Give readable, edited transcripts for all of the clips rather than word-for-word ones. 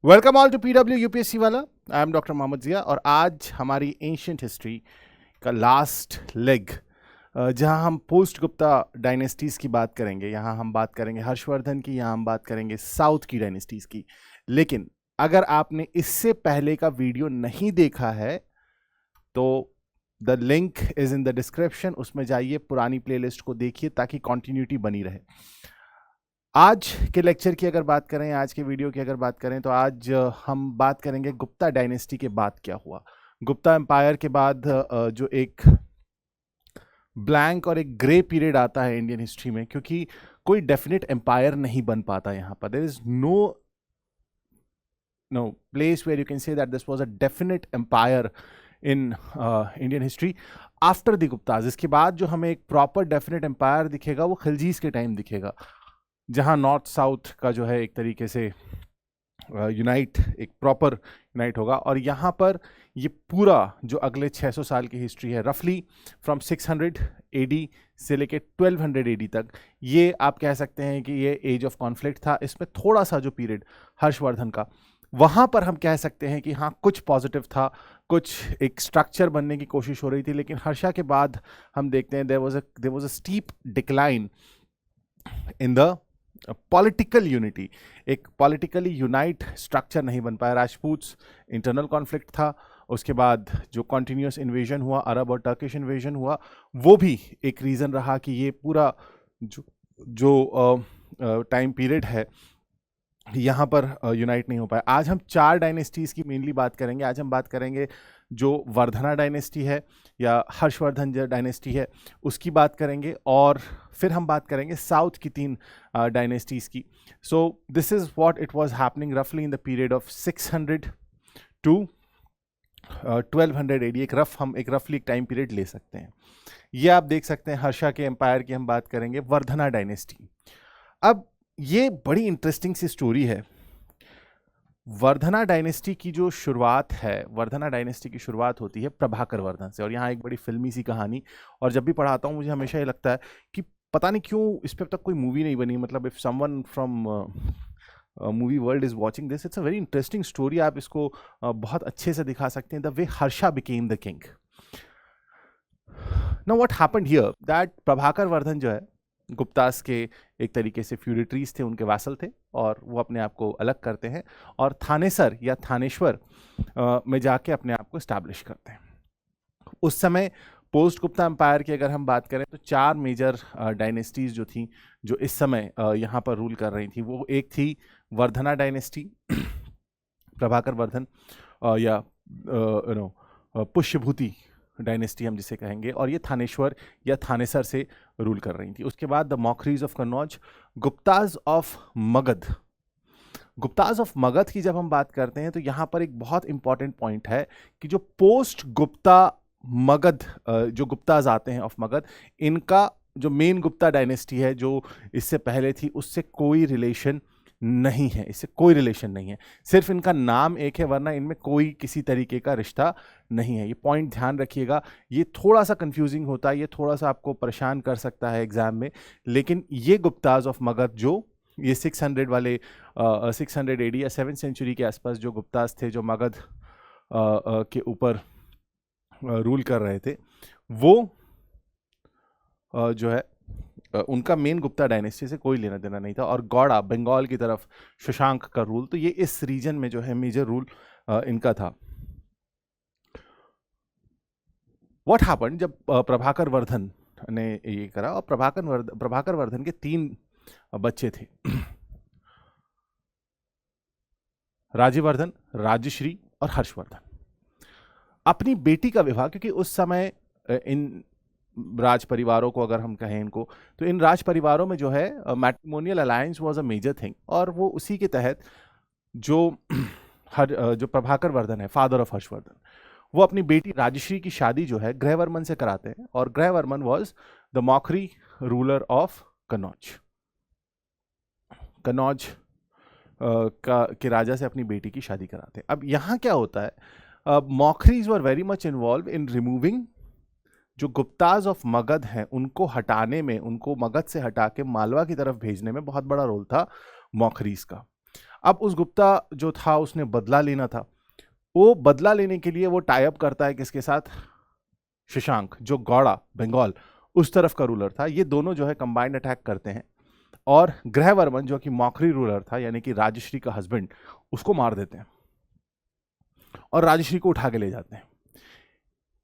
Welcome all to PW UPSC वाला। I am doctor Mohammad Zia और आज हमारी एंशियंट हिस्ट्री का लास्ट लेग जहां हम पोस्ट गुप्ता डायनेस्टीज़ की बात करेंगे। यहाँ हम बात करेंगे हर्षवर्धन की, यहाँ हम बात करेंगे साउथ की डायनेस्टीज़ की। लेकिन अगर आपने इससे पहले का वीडियो नहीं देखा है तो the link is in the description, उसमें जाइए, पुरानी प्लेलिस्ट को देखिए ताकि कॉन्टिन्यूटी बनी रहे। आज के लेक्चर की अगर बात करें, आज के वीडियो की अगर बात करें तो आज हम बात करेंगे गुप्ता डायनेस्टी के बाद क्या हुआ। गुप्ता एम्पायर के बाद जो एक ब्लैंक और एक ग्रे पीरियड आता है इंडियन हिस्ट्री में, क्योंकि कोई डेफिनेट एम्पायर नहीं बन पाता यहाँ पर। There is no place where you can say that this was a definite empire in Indian history after the Guptas. इसके बाद जो हमें एक प्रॉपर डेफिनेट एम्पायर दिखेगा वो खिलजीज के टाइम दिखेगा, जहां नॉर्थ साउथ का जो है एक तरीके से एक प्रॉपर यूनाइट होगा। और यहाँ पर ये पूरा जो अगले 600 साल की हिस्ट्री है, रफली फ्रॉम 600 एडी से लेके 1200 एडी तक, ये आप कह सकते हैं कि ये एज ऑफ कॉन्फ्लिक्ट था। इसमें थोड़ा सा जो पीरियड हर्षवर्धन का, वहाँ पर हम कह सकते हैं कि हाँ कुछ पॉजिटिव था, कुछ एक स्ट्रक्चर बनने की कोशिश हो रही थी। लेकिन हर्षा के बाद हम देखते हैं there was a steep decline in the political unity. एक पॉलिटिकली यूनाइट स्ट्रक्चर नहीं बन पाया। राजपूत्स इंटरनल कॉन्फ्लिक्ट था, उसके बाद जो कॉन्टिन्यूस इन्वेजन हुआ, अरब और टर्किश इन्वेजन हुआ, वो भी एक रीज़न रहा कि ये पूरा जो टाइम पीरियड है यहाँ पर यूनाइट नहीं हो पाया। आज हम 4 डायनेस्टीज़ की मेनली बात करेंगे। आज हम बात करेंगे जो वर्धना डायनेस्टी है या हर्षवर्धन जो डायनेस्टी है उसकी बात करेंगे, और फिर हम बात करेंगे साउथ की 3 डायनेस्टीज़ की। So this is what it was happening रफली in the period of 600 to 1200 AD. हम एक रफली टाइम पीरियड ले सकते हैं। ये आप देख सकते हैं हर्षा के एम्पायर की हम बात करेंगे, वर्धना डायनेस्टी। अब ये बड़ी इंटरेस्टिंग सी स्टोरी है। वर्धना डायनेस्टी की जो शुरुआत है, वर्धना डायनेस्टी की शुरुआत होती है प्रभाकर वर्धन से। और यहाँ एक बड़ी फिल्मी सी कहानी, और जब भी पढ़ाता हूँ मुझे हमेशा ये लगता है कि पता नहीं क्यों इस पर अब तक कोई मूवी नहीं बनी। मतलब if someone from movie world is watching this, it's a very interesting story. आप इसको बहुत अच्छे से दिखा सकते हैं, the way Harsha became the king. Now what happened here that Prabhakar Vardhan जो है गुप्तास के एक तरीके से फ्यूडिटरीज थे, उनके वासल थे, और वो अपने आप को अलग करते हैं और थानेसर या थानेश्वर में जाके अपने आप को इस्टेब्लिश करते हैं। उस समय पोस्ट गुप्ता एम्पायर की अगर हम बात करें तो 4 मेजर डायनेस्टीज जो थी, जो इस समय यहाँ पर रूल कर रही थी, वो एक थी वर्धना डायनेस्टी, प्रभाकर वर्धन, या पुष्यभूति डायनेस्टी हम जिसे कहेंगे, और ये थानेश्वर या थानेसर से रूल कर रही थी। उसके बाद the Maukharis of Kannauj, Guptas of Magadh. Guptas of Magadh की जब हम बात करते हैं तो यहाँ पर एक बहुत इंपॉर्टेंट पॉइंट है कि जो पोस्ट गुप्ता मगध जो गुप्ताज आते हैं ऑफ मगध, इनका जो मेन गुप्ता डायनेस्टी है जो इससे पहले थी, उससे कोई रिलेशन नहीं है। इससे कोई रिलेशन नहीं है, सिर्फ इनका नाम एक है, वरना इनमें कोई किसी तरीके का रिश्ता नहीं है। ये पॉइंट ध्यान रखिएगा। ये थोड़ा सा कंफ्यूजिंग होता है, ये थोड़ा सा आपको परेशान कर सकता है एग्जाम में। लेकिन ये गुप्ताज ऑफ मगध जो ये 600 वाले 600 एडी या 7th सेंचुरी के आसपास जो गुप्ताज थे, जो मगध के ऊपर रूल कर रहे थे, वो जो है उनका मेन गुप्ता डायनेस्टी से कोई लेना देना नहीं था। और गौड़ा बंगाल की तरफ शशांक का रूल, तो ये इस रीजन में जो है मेजर रूल इनका था। व्हाट हैपेंड जब प्रभाकर वर्धन ने ये करा, और प्रभाकर वर्धन के 3 बच्चे थे, राज्यवर्धन, राजश्री और हर्षवर्धन। अपनी बेटी का विवाह, क्योंकि उस समय इन राज परिवारों को अगर हम कहें इनको, तो इन राज परिवारों में जो है matrimonial alliance was a major thing, और वो उसी के तहत जो जो प्रभाकर वर्धन है, फादर ऑफ हर्षवर्धन, वो अपनी बेटी राजश्री की शादी जो है ग्रहवर्मन से कराते हैं। और Grahavarman was the mockery ruler of Kannauj. Kannauj के राजा से अपनी बेटी की शादी कराते हैं। अब यहाँ क्या होता है, Maukharis were very much involve in removing जो गुप्ताज ऑफ मगध हैं, उनको हटाने में, उनको मगध से हटा के मालवा की तरफ भेजने में बहुत बड़ा रोल था मॉकरीज का। अब उस गुप्ता जो था उसने बदला लेना था, वो बदला लेने के लिए वो टाई अप करता है किसके साथ, शशांक जो गौड़ा बंगाल उस तरफ का रूलर था। ये दोनों जो है कंबाइंड अटैक करते हैं और ग्रहवर्मन जो कि मौखरी रूलर था यानी कि राजश्री का हस्बैंड, उसको मार देते हैं और राजश्री को उठा के ले जाते हैं।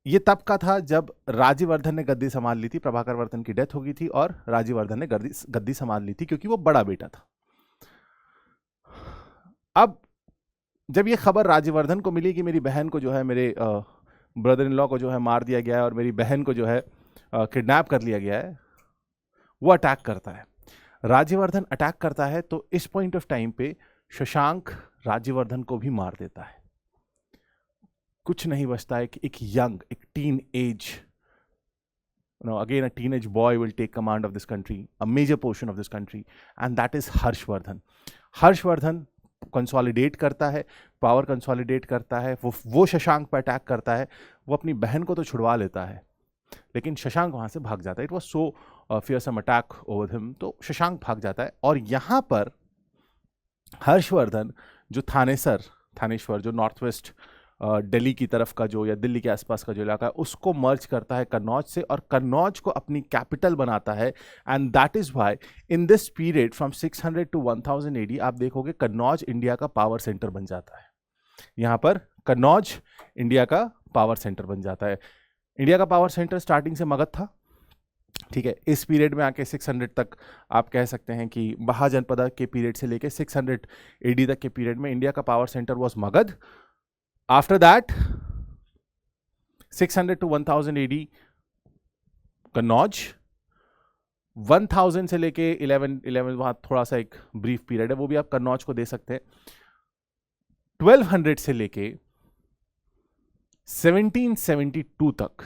ये तब का था जब राज्यवर्धन ने गद्दी संभाल ली थी, प्रभाकर वर्धन की डेथ हो गई थी और राज्यवर्धन ने गद्दी संभाल ली थी क्योंकि वो बड़ा बेटा था। अब जब ये खबर राज्यवर्धन को मिली कि मेरी बहन को जो है, मेरे ब्रदर इन लॉ को जो है मार दिया गया है और मेरी बहन को जो है किडनैप कर लिया गया है, वो अटैक करता है। राज्यवर्धन अटैक करता है तो इस पॉइंट ऑफ टाइम पे शशांक राज्यवर्धन को भी मार देता है। कुछ नहीं बचता है कि एक यंग, एक teenage, again a teenage boy will take command of this country, a major portion of this country, and that is Harshavardhan. Harshavardhan consolidate करता है, पावर कंसोलिडेट करता है, वो शशांक पर अटैक करता है। वो अपनी बहन को तो छुड़वा लेता है लेकिन शशांक वहां से भाग जाता है। It was so fearsome attack over him, तो शशांक भाग जाता है। और यहां पर हर्षवर्धन जो थानेश्वर जो नॉर्थ वेस्ट दिल्ली की तरफ का जो, या दिल्ली के आसपास का जो इलाका है, उसको मर्ज करता है कन्नौज से और कन्नौज को अपनी कैपिटल बनाता है। And that is why in this period from 600 to 1000 AD आप देखोगे कन्नौज इंडिया का पावर सेंटर बन जाता है। यहां पर कन्नौज इंडिया का पावर सेंटर बन जाता है। इंडिया का पावर सेंटर स्टार्टिंग से मगध था, ठीक है। इस पीरियड में आके 600 तक आप कह सकते हैं कि महाजनपद के पीरियड से लेके 600 एडी तक के पीरियड में इंडिया का power centre was Magadh. After that 600 to 1000 AD Kannauj, 1000 से लेके 11 वहां थोड़ा सा एक ब्रीफ पीरियड है, वो भी आप कन्नौज को दे सकते हैं। 1200 से लेके 1772 तक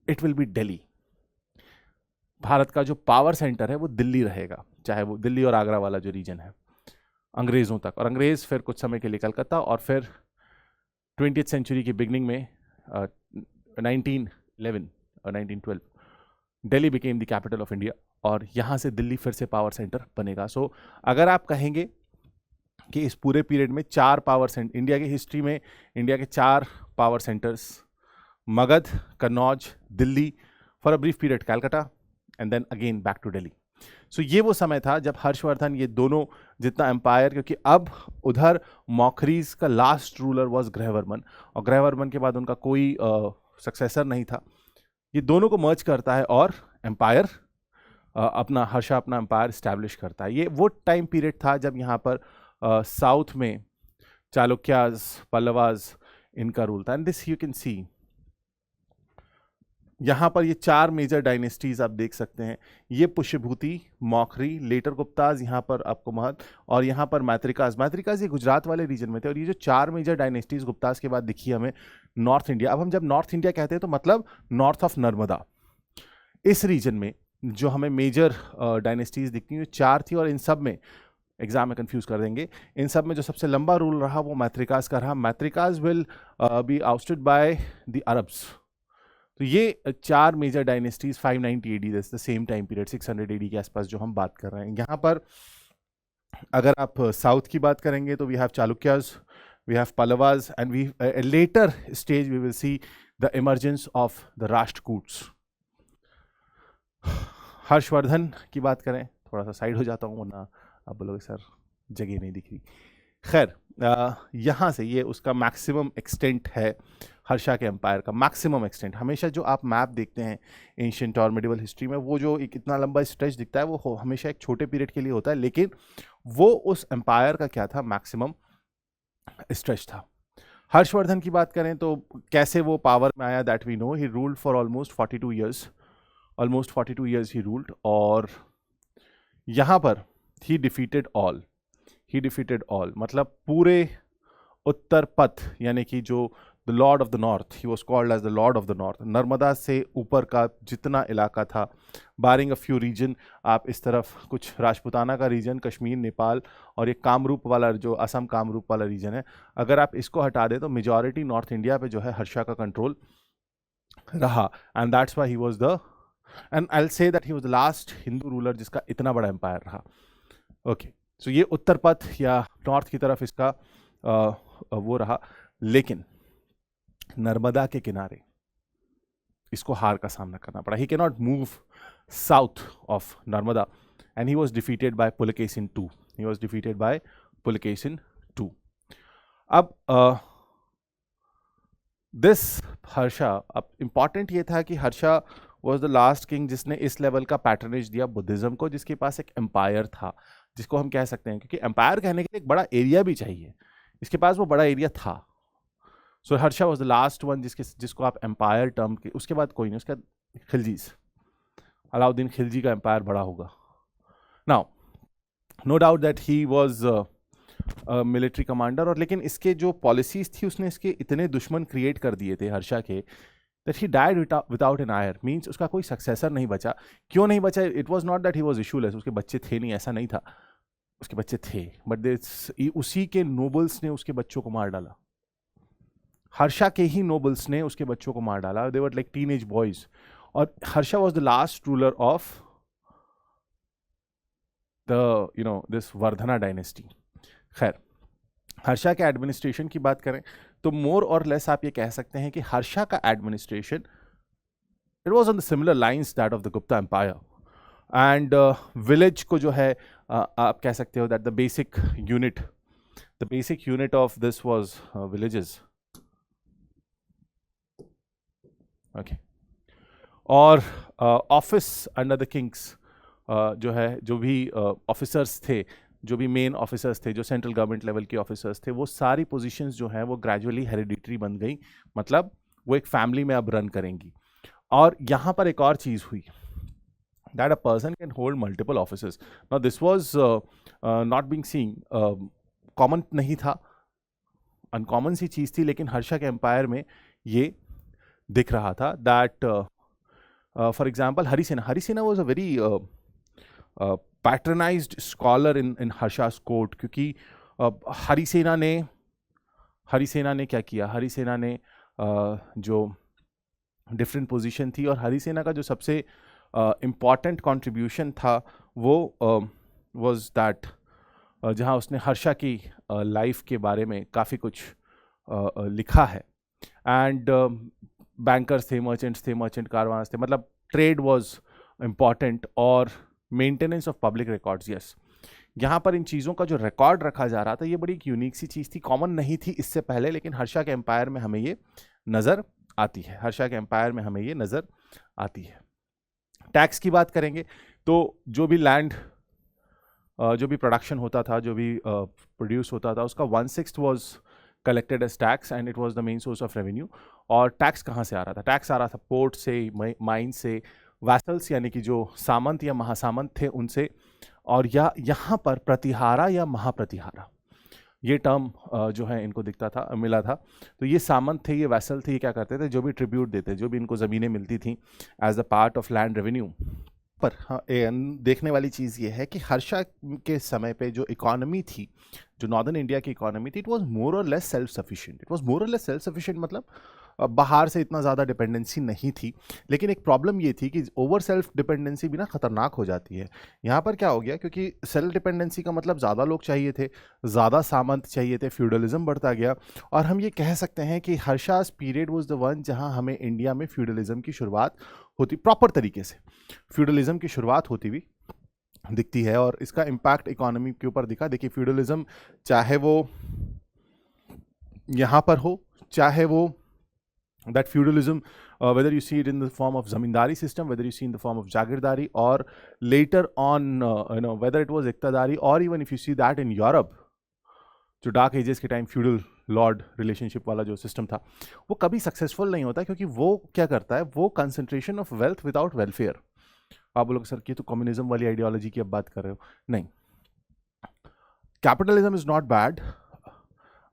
it will be Delhi. Bharat का जो पावर सेंटर है वो दिल्ली रहेगा, चाहे वो दिल्ली और आगरा वाला जो रीजन है, अंग्रेजों तक। और अंग्रेज फिर कुछ समय के लिए कलकत्ता, और फिर 20th सेंचुरी की बिगनिंग में 1911 और 1912 Delhi became the capital of India, और यहां से दिल्ली फिर से पावर सेंटर बनेगा। सो अगर आप कहेंगे कि इस पूरे पीरियड में 4 पावर सेंटर इंडिया की हिस्ट्री में, इंडिया के 4 power centres, Magadh, Kannauj, Delhi, for a brief period Calcutta, and then again back to Delhi. So ये वो समय था जब हर्षवर्धन ये दोनों जितना एम्पायर, क्योंकि अब उधर मौखरीज का लास्ट रूलर वाज ग्रहवर्मन, और ग्रहवर्मन के बाद उनका कोई सक्सेसर नहीं था, ये दोनों को मर्ज करता है और एम्पायर हर्षा अपना एम्पायर स्टैब्लिश करता है। ये वो टाइम पीरियड था जब यहाँ पर साउथ में चालुक्याज, पल्लवाज, इनका रूल था। एंड दिस यू कैन सी, यहाँ पर ये 4 मेजर डायनेस्टीज आप देख सकते हैं। ये पुष्यभूति, मौखरी, लेटर गुप्ताज, यहाँ पर आपको महत, और यहाँ पर मैत्रिकाज ये गुजरात वाले रीजन में थे। और ये जो 4 मेजर डायनेस्टीज गुप्ताज के बाद दिखी हमें नॉर्थ इंडिया। अब हम जब नॉर्थ इंडिया कहते हैं तो मतलब नॉर्थ ऑफ नर्मदा, इस रीजन में जो हमें मेजर डायनेस्टीज दिखती हैं 4 थी, और इन सब में एग्जाम में कंफ्यूज कर देंगे। इन सब में जो सबसे लंबा रूल रहा वो मैत्रिकाज का रहा। Maitrakas will be ousted by the Arabs. तो ये 4 major dynasties 590 AD, that's the same time period 600 AD के आसपास जो हम बात कर रहे हैं। यहाँ पर अगर आप साउथ की बात करेंगे तो we have Chalukyas, we have Pallavas, and we later stage we will see the emergence of the Rashtrakutas. Harshavardhan की बात करें, थोड़ा सा साइड हो जाता हूँ वरना आप बोलोगे सर जगह नहीं दिख रही। खैर, यहाँ से ये उसका मैक्सिमम एक्सटेंट है, हर्षा के एम्पायर का मैक्सिमम एक्सटेंट। हमेशा जो आप मैप देखते हैं एंशिएंट और मिडिवल हिस्ट्री में, वो जो एक इतना लंबा स्ट्रेच दिखता है वो हमेशा एक छोटे पीरियड के लिए होता है, लेकिन वो उस एम्पायर का क्या था, मैक्सिमम स्ट्रेच था। हर्षवर्धन की बात करें तो कैसे वो पावर में आया, that we know. He ruled for almost 42 years he ruled, और यहाँ पर ही डिफीटेड ऑल, मतलब पूरे उत्तर पथ, यानी कि जो the lord of the north, he was called as the lord of the north. Narmada से ऊपर का जितना इलाका था, बारिंग अ फ्यू रीजन, आप इस तरफ कुछ राजपुताना का रीजन, कश्मीर, नेपाल, और ये कामरूप वाला जो असम कामरूप वाला रीजन है, अगर आप इसको हटा दें तो मेजॉरिटी नॉर्थ इंडिया पे जो है हर्षा का कंट्रोल रहा। And that's why he was the, and I will say that he was the last Hindu ruler जिसका इतना बड़ा एम्पायर रहा। ओके, सो ये उत्तर पथ या नॉर्थ की तरफ इसका वो रहा, लेकिन नर्मदा के किनारे इसको हार का सामना करना पड़ा. He can not move south of Narmada and he was defeated by Pulakeshin II. He was defeated by Pulakeshin II. अब दिस हर्षा, अब इंपॉर्टेंट ये था कि Harsha was the last king जिसने इस लेवल का पैटर्नेज दिया बुद्धिज्म को, जिसके पास एक एम्पायर था, जिसको हम कह सकते हैं, क्योंकि एम्पायर कहने के लिए एक बड़ा एरिया भी चाहिए, इसके पास वो बड़ा एरिया था. So Harsha was the last one जिसको आप एम्पायर टर्म के, उसके बाद कोई नहीं, उसके बाद खिलजीज, अलाउद्दीन खिलजी का एम्पायर बड़ा होगा. Now no doubt that he was military commander, और लेकिन इसके जो पॉलिसीज थी उसने इसके इतने दुश्मन क्रिएट कर दिए थे हर्षा के, that he died without an heir. Means उसका कोई सक्सेसर नहीं बचा. क्यों नहीं बचा? It was not that he was issueless, उसके बच्चे थे नहीं, ऐसा नहीं था, उसके बच्चे थे, बट उसी के नोबल्स ने उसके बच्चों को मार डाला. हर्षा के ही नोबल्स ने उसके बच्चों को मार डाला. दे वर लाइक टीनेज बॉयज. और Harsha was the last ruler of the this Vardhana dynasty. खैर, हर्षा के एडमिनिस्ट्रेशन की बात करें तो मोर और लेस आप ये कह सकते हैं कि हर्षा का administration it was on the similar lines that of the Gupta empire. And village को जो है आप कह सकते हो that the basic unit of this was villages. Okay. और ऑफिस अंडर द किंग्स जो है, जो भी ऑफिसर्स थे, जो भी मेन ऑफिसर्स थे, जो सेंट्रल गवर्नमेंट लेवल के ऑफिसर्स थे, वो सारी पोजीशंस जो हैं वो ग्रेजुअली हेरिडिटरी बन गई, मतलब वो एक फैमिली में अब रन करेंगी. और यहाँ पर एक और चीज़ हुई, that a person can hold multiple offices. Now this was not being seen, common नहीं था, अनकॉमन सी चीज़ थी, लेकिन हर्षा के एम्पायर में ये दिख रहा था. That for example Harisena was a very patronised scholar in Harsha's court, क्योंकि हरिसेना ने क्या किया, हरिसेना ने जो डिफरेंट पोजीशन थी, और हरिसेना का जो सबसे इम्पॉर्टेंट कंट्रीब्यूशन था वो वाज दैट जहां उसने हर्षा की लाइफ के बारे में काफ़ी कुछ लिखा है. एंड बैंकर्स थे, मर्चेंट कारवांस थे, मतलब ट्रेड वाज इम्पॉर्टेंट, और maintenance of public records. Yes, यहाँ पर इन चीज़ों का जो रिकॉर्ड रखा जा रहा था, ये बड़ी एक यूनिक सी चीज़ थी, कॉमन नहीं थी इससे पहले, लेकिन हर्षा के एम्पायर में हमें ये नज़र आती है. टैक्स की बात करेंगे तो जो भी लैंड, जो भी प्रोडक्शन होता था, जो भी प्रोड्यूस होता था, उसका 1/6 was collected as tax, and it was the main source of revenue. और टैक्स कहाँ से आ रहा था? टैक्स आ रहा था पोर्ट से, माइन से, वैसल्स यानी कि जो सामंत या महासामंत थे उनसे, और या यहाँ पर प्रतिहारा या महाप्रतिहारा, ये टर्म जो है इनको दिखता था, मिला था. तो ये सामंत थे, ये वैसल थे, ये क्या करते थे, जो भी ट्रिब्यूट देते, जो भी इनको ज़मीनें मिलती थी as a part of land revenue. पर हाँ, देखने वाली चीज़ ये है कि हर्षा के समय पे जो इकोनॉमी थी, जो नॉर्दर्न इंडिया की इकोनॉमी थी, इट वाज मोर और लेस सेल्फ सफिशिएंट. मतलब बाहर से इतना ज़्यादा डिपेंडेंसी नहीं थी, लेकिन एक प्रॉब्लम ये थी कि ओवर सेल्फ डिपेंडेंसी भी ना खतरनाक हो जाती है. यहाँ पर क्या हो गया, क्योंकि सेल्फ डिपेंडेंसी का मतलब ज़्यादा लोग चाहिए थे, ज़्यादा सामंत चाहिए थे, फ्यूडलिज्म बढ़ता गया. और हम ये कह सकते हैं कि हर्षास पीरियड वाज द वन जहाँ हमें इंडिया में फ्यूडलिज्म की शुरुआत होती, प्रॉपर तरीके से फ्यूडलिज्म की शुरुआत होती हुई दिखती है. और इसका इम्पैक्ट इकोनॉमी के ऊपर दिखा. देखिए, फ्यूडलिज्म चाहे वो यहाँ पर हो, चाहे वो that feudalism, whether you see it in the form of zamindari system, whether you see in the form of jagirdari, or later on whether it was iqtidari, or even if you see that in Europe, जो dark ages के time feudal Lord relationship वाला जो system था, वो कभी successful नहीं होता, क्योंकि वो क्या करता है, वो concentration of wealth without welfare. आप बोलोगे सर कि तो कम्युनिज्म वाली आइडियोलॉजी की अब बात कर रहे हो. नहीं, capitalism is not bad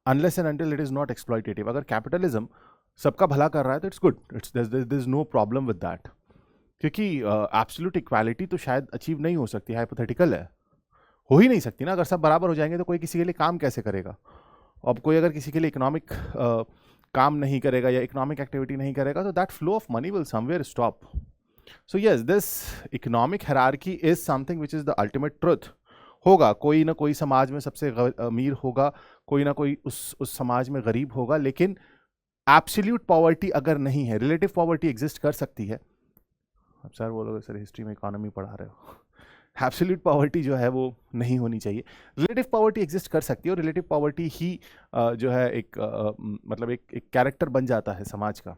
unless and until it is not exploitative. अगर कैपिटलिज्म सबका भला कर रहा है तो it's good, there is no problem with that, क्योंकि एब्सोल्यूट इक्वालिटी तो शायद अचीव नहीं हो सकती, हाइपोथेटिकल है, हो ही नहीं सकती ना. अगर सब बराबर हो जाएंगे तो कोई किसी के लिए काम कैसे करेगा? अब कोई अगर किसी के लिए इकोनॉमिक काम नहीं करेगा या इकोनॉमिक एक्टिविटी नहीं करेगा, तो that flow of money will somewhere stop. So yes, this economic hierarchy is something which is the ultimate truth. होगा, कोई ना कोई समाज में सबसे अमीर होगा, कोई ना कोई उस समाज में गरीब होगा, लेकिन एब्सोल्यूट पॉवर्टी अगर नहीं है, रिलेटिव पॉवर्टी एग्जिस्ट कर सकती है। अब सर बोलोगे सर हिस्ट्री में इकोनॉमी पढ़ा रहे हो, एब्सोल्यूट पॉवर्टी जो है वो नहीं होनी चाहिए, रिलेटिव पॉवर्टी एग्जिस्ट कर सकती है, और रिलेटिव पॉवर्टी ही जो है एक मतलब एक कैरेक्टर बन जाता है समाज का,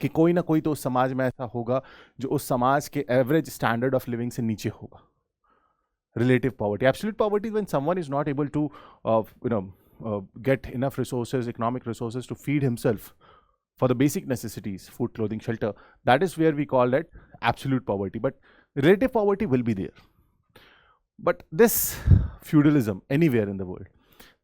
कि कोई ना कोई तो उस समाज में ऐसा होगा जो उस समाज के एवरेज स्टैंडर्ड ऑफ लिविंग से नीचे होगा। Relative poverty. Absolute poverty is when someone is not able to get enough resources, economic resources to feed himself for the basic necessities, food, clothing, shelter. That is where we call that absolute poverty. But relative poverty will be there. But this feudalism anywhere in the world,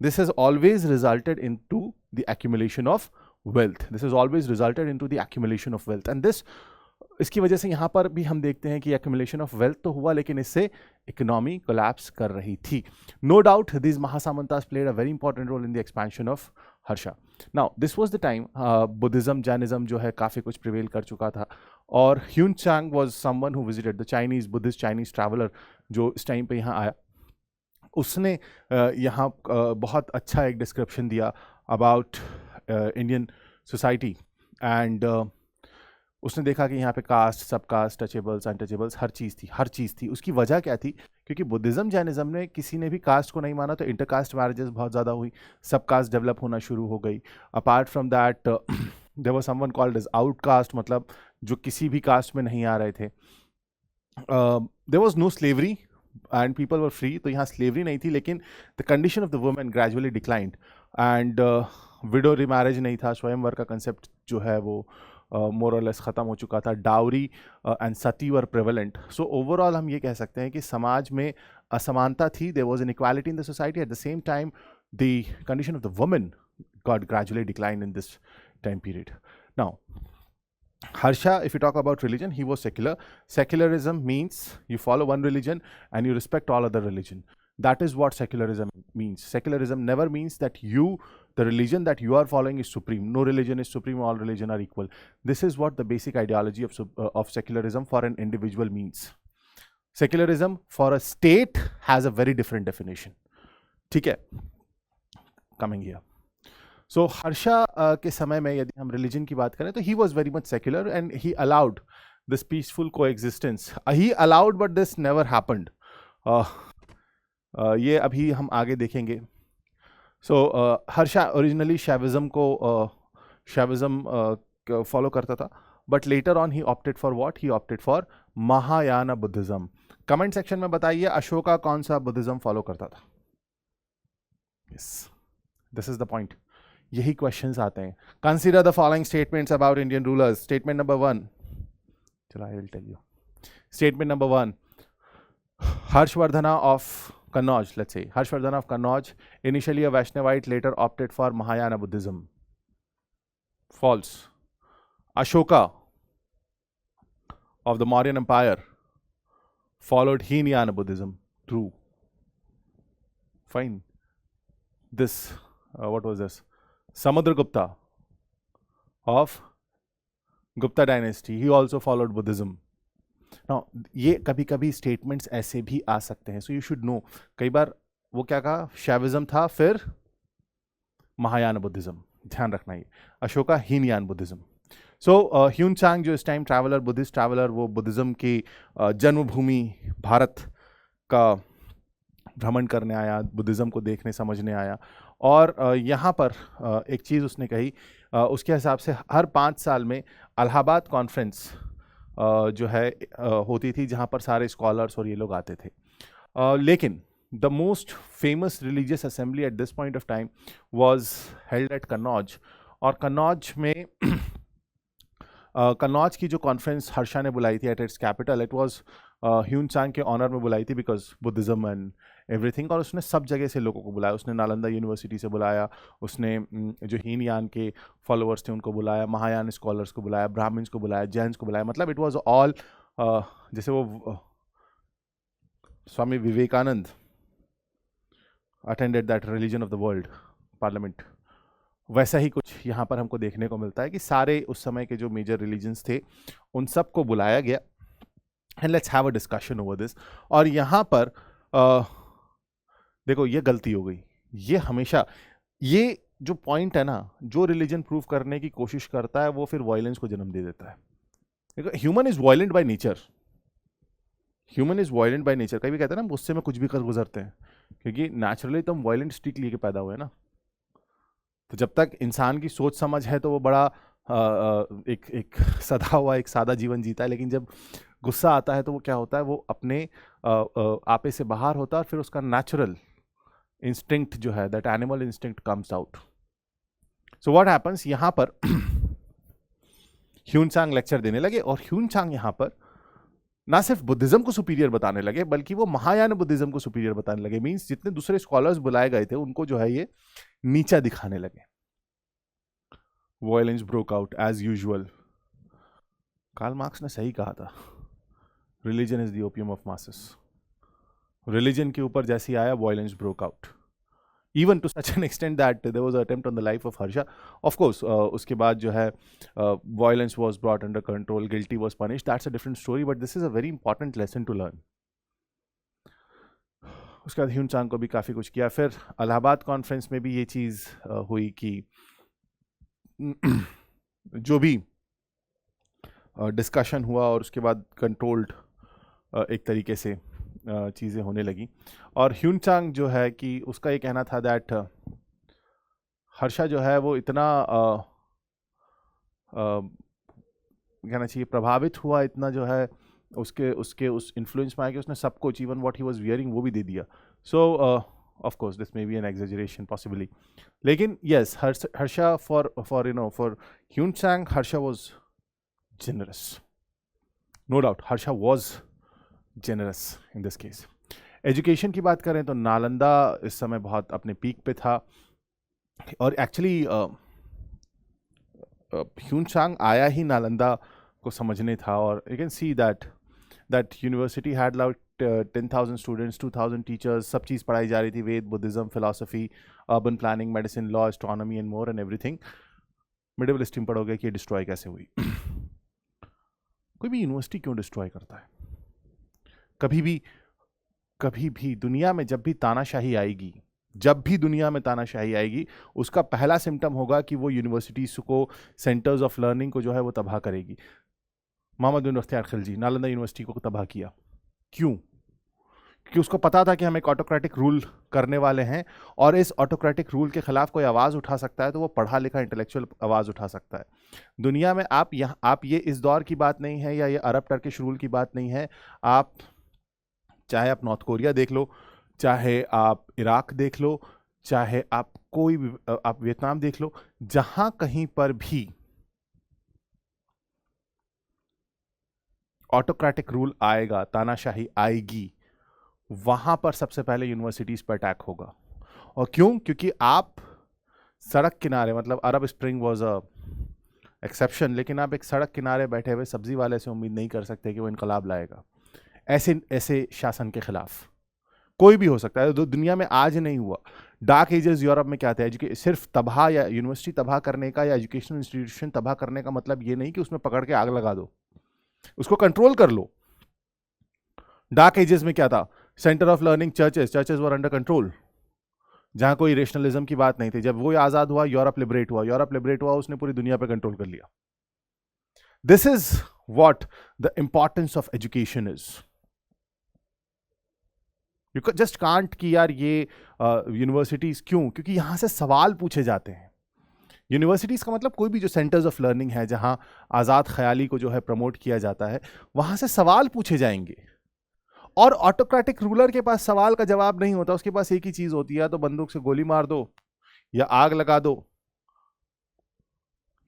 this has always resulted into the accumulation of wealth. This has always resulted into the accumulation of wealth. And इसकी वजह से यहाँ पर भी हम देखते हैं कि एक्यूमुलेशन ऑफ वेल्थ तो हुआ, लेकिन इससे इकोनॉमी कोलैप्स कर रही थी। No doubt this Mahasamantas played a very important role in the expansion of Harsha. Now this was the time Buddhism Jainism जो है काफ़ी कुछ प्रिवेल कर चुका था, और Hiuen Tsang was someone who visited the Chinese Buddhist Chinese traveller, जो इस टाइम पे यहाँ आया। उसने यहाँ बहुत अच्छा एक डिस्क्रिप्शन दिया अबाउट इंडियन सोसाइटी, एंड उसने देखा कि यहाँ पे कास्ट, सब कास्ट, टचेबल्स, अनटचेबल्स, हर चीज़ थी। उसकी वजह क्या थी? क्योंकि बुद्धिज़्म जैनिज़्म ने किसी ने भी कास्ट को नहीं माना, तो इंटरकास्ट मैरिजेस बहुत ज़्यादा हुई, सब कास्ट डेवलप होना शुरू हो गई। Apart from that there was someone called as outcaste, मतलब जो किसी भी कास्ट में नहीं आ रहे थे। There was no slavery and people were free, तो यहाँ स्लेवरी नहीं थी, लेकिन the condition of the women gradually declined, and widow remarriage नहीं था, स्वयंवर का कंसेप्ट जो है वो मोर और लेस ख़त्म हो चुका था, dowry and Sati were prevalent. So overall हम ये कह सकते हैं कि समाज में असमानता थी, there was inequality in the society, at the same time the condition of the women got gradually decline in this time period. Now Harsha, if you talk about religion, he was secular. Secularism means you follow one religion and you respect all other religion. That is what secularism means. Secularism never means that the religion that you are following is supreme. No religion is supreme, all religion are equal. This is what the basic ideology of secularism for an individual means. Secularism for a state has a very different definition. ठीक है? Coming here. सो हर्षा के समय में यदि हम religion की बात करें तो he was very much secular and he allowed this peaceful coexistence. He allowed but this never happened. ये अभी हम आगे देखेंगे। So Harsha originally Shaivism follow करता था, but later on he opted for what? He opted for Mahayana Buddhism. Comment section में बताइए अशोका कौन सा बुद्धिज्म फॉलो करता था? Yes, this is the point. यही क्वेश्चंस आते हैं। Consider the following statements about Indian rulers. Statement number 1, चलो I will tell you. Statement number 1, Harshavardhana of Kannauj, let's say Harshavardhana of Kannauj, initially a Vaishnavite, later opted for Mahayana Buddhism. False. Ashoka of the Mauryan empire followed Hinayana Buddhism. True. Fine. This, what was this? Samudragupta of Gupta dynasty, he also followed Buddhism. Now, ये कभी कभी statements ऐसे भी आ सकते हैं, so you should know. कई बार वो क्या कहा? शैविज्म था, फिर महायान बुद्धिज्म। ध्यान रखना ये। अशोका हीनयान बुद्धिज्म। सो ह्यून चांग जो इस टाइम ट्रैवलर, बुद्धिस्ट ट्रैवलर, वो बुद्धिज्म की जन्मभूमि भारत का भ्रमण करने आया, बुद्धिज्म को देखने समझने आया, और यहाँ पर एक चीज़ उसने कही, उसके हिसाब से हर 5 साल में इलाहाबाद कॉन्फ्रेंस जो है होती थी, जहाँ पर सारे स्कॉलर्स और ये लोग आते थे। लेकिन the most famous religious assembly at this point of time was held at Kannauj, और कन्नौज में कन्नौज की जो कॉन्फ्रेंस हर्षा ने बुलाई थी at its capital, it was Hiuen Tsang के ऑनर में बुलाई थी, बिकॉज बुद्धिज्म एंड एवरीथिंग। और उसने सब जगह से लोगों को बुलाया, उसने नालंदा यूनिवर्सिटी से बुलाया, उसने जो हीनयान के फॉलोअर्स थे उनको बुलाया, महायान स्कॉलर्स को बुलाया, ब्राह्मण्स को बुलाया, जैन्स को बुलाया। मतलब इट वाज ऑल, जैसे वो Swami Vivekananda attended that religion of the world parliament, वैसा ही कुछ यहाँ पर हमको देखने को मिलता है कि सारे उस समय के जो मेजर रिलीजन्स थे उन सबको बुलाया गया, and let's have a discussion over this. और यहाँ पर देखो ये गलती हो गई। ये हमेशा, ये जो पॉइंट है ना, जो रिलीजन प्रूव करने की कोशिश करता है वो फिर वायलेंस को जन्म दे देता है। देखो human is violent by nature, human is violent by nature. कभी भी कहते हैं ना गुस्से में कुछ भी कर गुजरते हैं, क्योंकि नेचुरली तो हम वायलेंट स्ट्रीक लेके पैदा हुए हैं ना। तो जब तक इंसान की सोच समझ है तो वो बड़ा एक एक सदा हुआ एक सादा जीवन जीता है, लेकिन जब गुस्सा आता है तो वो क्या होता है, वो अपने आपे से बाहर होता है और फिर उसका नेचुरल इंस्टिंक्ट जो है, that animal instinct comes out. So what happens, यहां पर ह्यूनसांग लेक्चर देने लगे और ह्यूनसांग यहां पर ना सिर्फ बुद्धिज्म को सुपीरियर बताने लगे बल्कि वो महायान बुद्धिज्म को सुपीरियर बताने लगे। मींस जितने दूसरे स्कॉलर्स बुलाए गए थे उनको जो है ये नीचा दिखाने लगे। Violence broke out as usual. Karl Marx ने सही कहा था, religion is the opium of masses. Religion के ऊपर जैसे ही आया violence broke out, even to such an extent that there was an attempt on the life of Harsha. Of course, उसके बाद जो है violence was brought under control, guilty was punished. That's a different story, but this is a very important lesson to learn. उसके बाद Hiuen Tsang को भी काफ़ी कुछ किया। फिर इलाहाबाद कॉन्फ्रेंस में भी ये चीज़ हुई कि जो भी डिस्कशन हुआ और उसके बाद कंट्रोल्ड एक तरीके से चीज़ें होने लगी। और ह्यूनसांग जो है कि उसका ये कहना था दैट हर्षा जो है वो इतना कहना चाहिए प्रभावित हुआ, इतना जो है उसके उसके उस इन्फ्लुएंस में आया कि उसने सब कुछ, even what he was wearing, वो भी दे दिया। So of course this may be an exaggeration possibly, लेकिन yes Harsha for for Hiuen Tsang Harsha was generous, no doubt harsha was generous in this case. Education की बात करें तो नालंदा इस समय बहुत अपने पीक पे था और एक्चुअली ह्यूनसांग आया ही नालंदा को समझने था। और you can see that university had like 10,000 students, 2,000 teachers, सब चीज़ पढ़ाई जा रही थी, Veda, Buddhism, philosophy, urban planning, medicine, law, astronomy and more and everything. Medieval history पढ़ोगे कि डिस्ट्रॉय कैसे हुई। कोई भी यूनिवर्सिटी क्यों डिस्ट्रॉय करता है? कभी भी दुनिया में जब भी तानाशाही आएगी, जब भी दुनिया में तानाशाही आएगी, उसका पहला सिम्टम होगा कि वो यूनिवर्सिटीज को, सेंटर्स ऑफ लर्निंग को जो है वो तबाह करेगी। मोहम्मद बिन बख्तियार खिलजी नालंदा यूनिवर्सिटी को तबाह किया। क्यों? क्योंकि उसको पता था कि हम एक ऑटोक्रेटिक रूल करने वाले हैं और इस ऑटोक्रेटिक रूल के खिलाफ कोई आवाज़ उठा सकता है तो वो पढ़ा लिखा इंटेलेक्चुअल आवाज़ उठा सकता है। दुनिया में आप ये इस दौर की बात नहीं है या ये अरब टर्किश रूल की बात नहीं है। आप चाहे आप नॉर्थ कोरिया देख लो, चाहे आप इराक देख लो, चाहे आप कोई भी आप वियतनाम देख लो, जहां कहीं पर भी ऑटोक्रेटिक रूल आएगा, तानाशाही आएगी, वहां पर सबसे पहले यूनिवर्सिटीज पर अटैक होगा। और क्यों? क्योंकि आप सड़क किनारे, मतलब अरब स्प्रिंग वाज अ एक्सेप्शन, लेकिन आप एक सड़क किनारे बैठे हुए सब्जी वाले से उम्मीद नहीं कर सकते कि वो इनकलाब लाएगा। ऐसे शासन के खिलाफ कोई भी हो सकता है। दुनिया में आज नहीं हुआ। डार्क एजेस यूरोप में क्या था, सिर्फ तबाह या यूनिवर्सिटी तबाह करने का या एजुकेशनल इंस्टीट्यूशन तबाह करने का मतलब ये नहीं कि उसमें पकड़ के आग लगा दो, उसको कंट्रोल कर लो। डार्क एजेस में क्या था? Centre of learning, churches were under control, जहां कोई रेशनलिज्म की बात नहीं थी। जब वो आजाद हुआ, यूरोप लिबरेट हुआ, उसने पूरी दुनिया पे कंट्रोल कर लिया। This is what the importance of education is. You just can't कि यार ये यूनिवर्सिटीज क्यों? क्योंकि यहां से सवाल पूछे जाते हैं। यूनिवर्सिटीज का मतलब कोई भी जो सेंटर्स ऑफ लर्निंग है, जहां आज़ाद ख्याली को जो है प्रमोट किया जाता है, वहां से सवाल पूछे जाएंगे। और ऑटोक्रेटिक रूलर के पास सवाल का जवाब नहीं होता, उसके पास एक ही चीज होती है, या तो बंदूक से गोली मार दो, या आग लगा दो,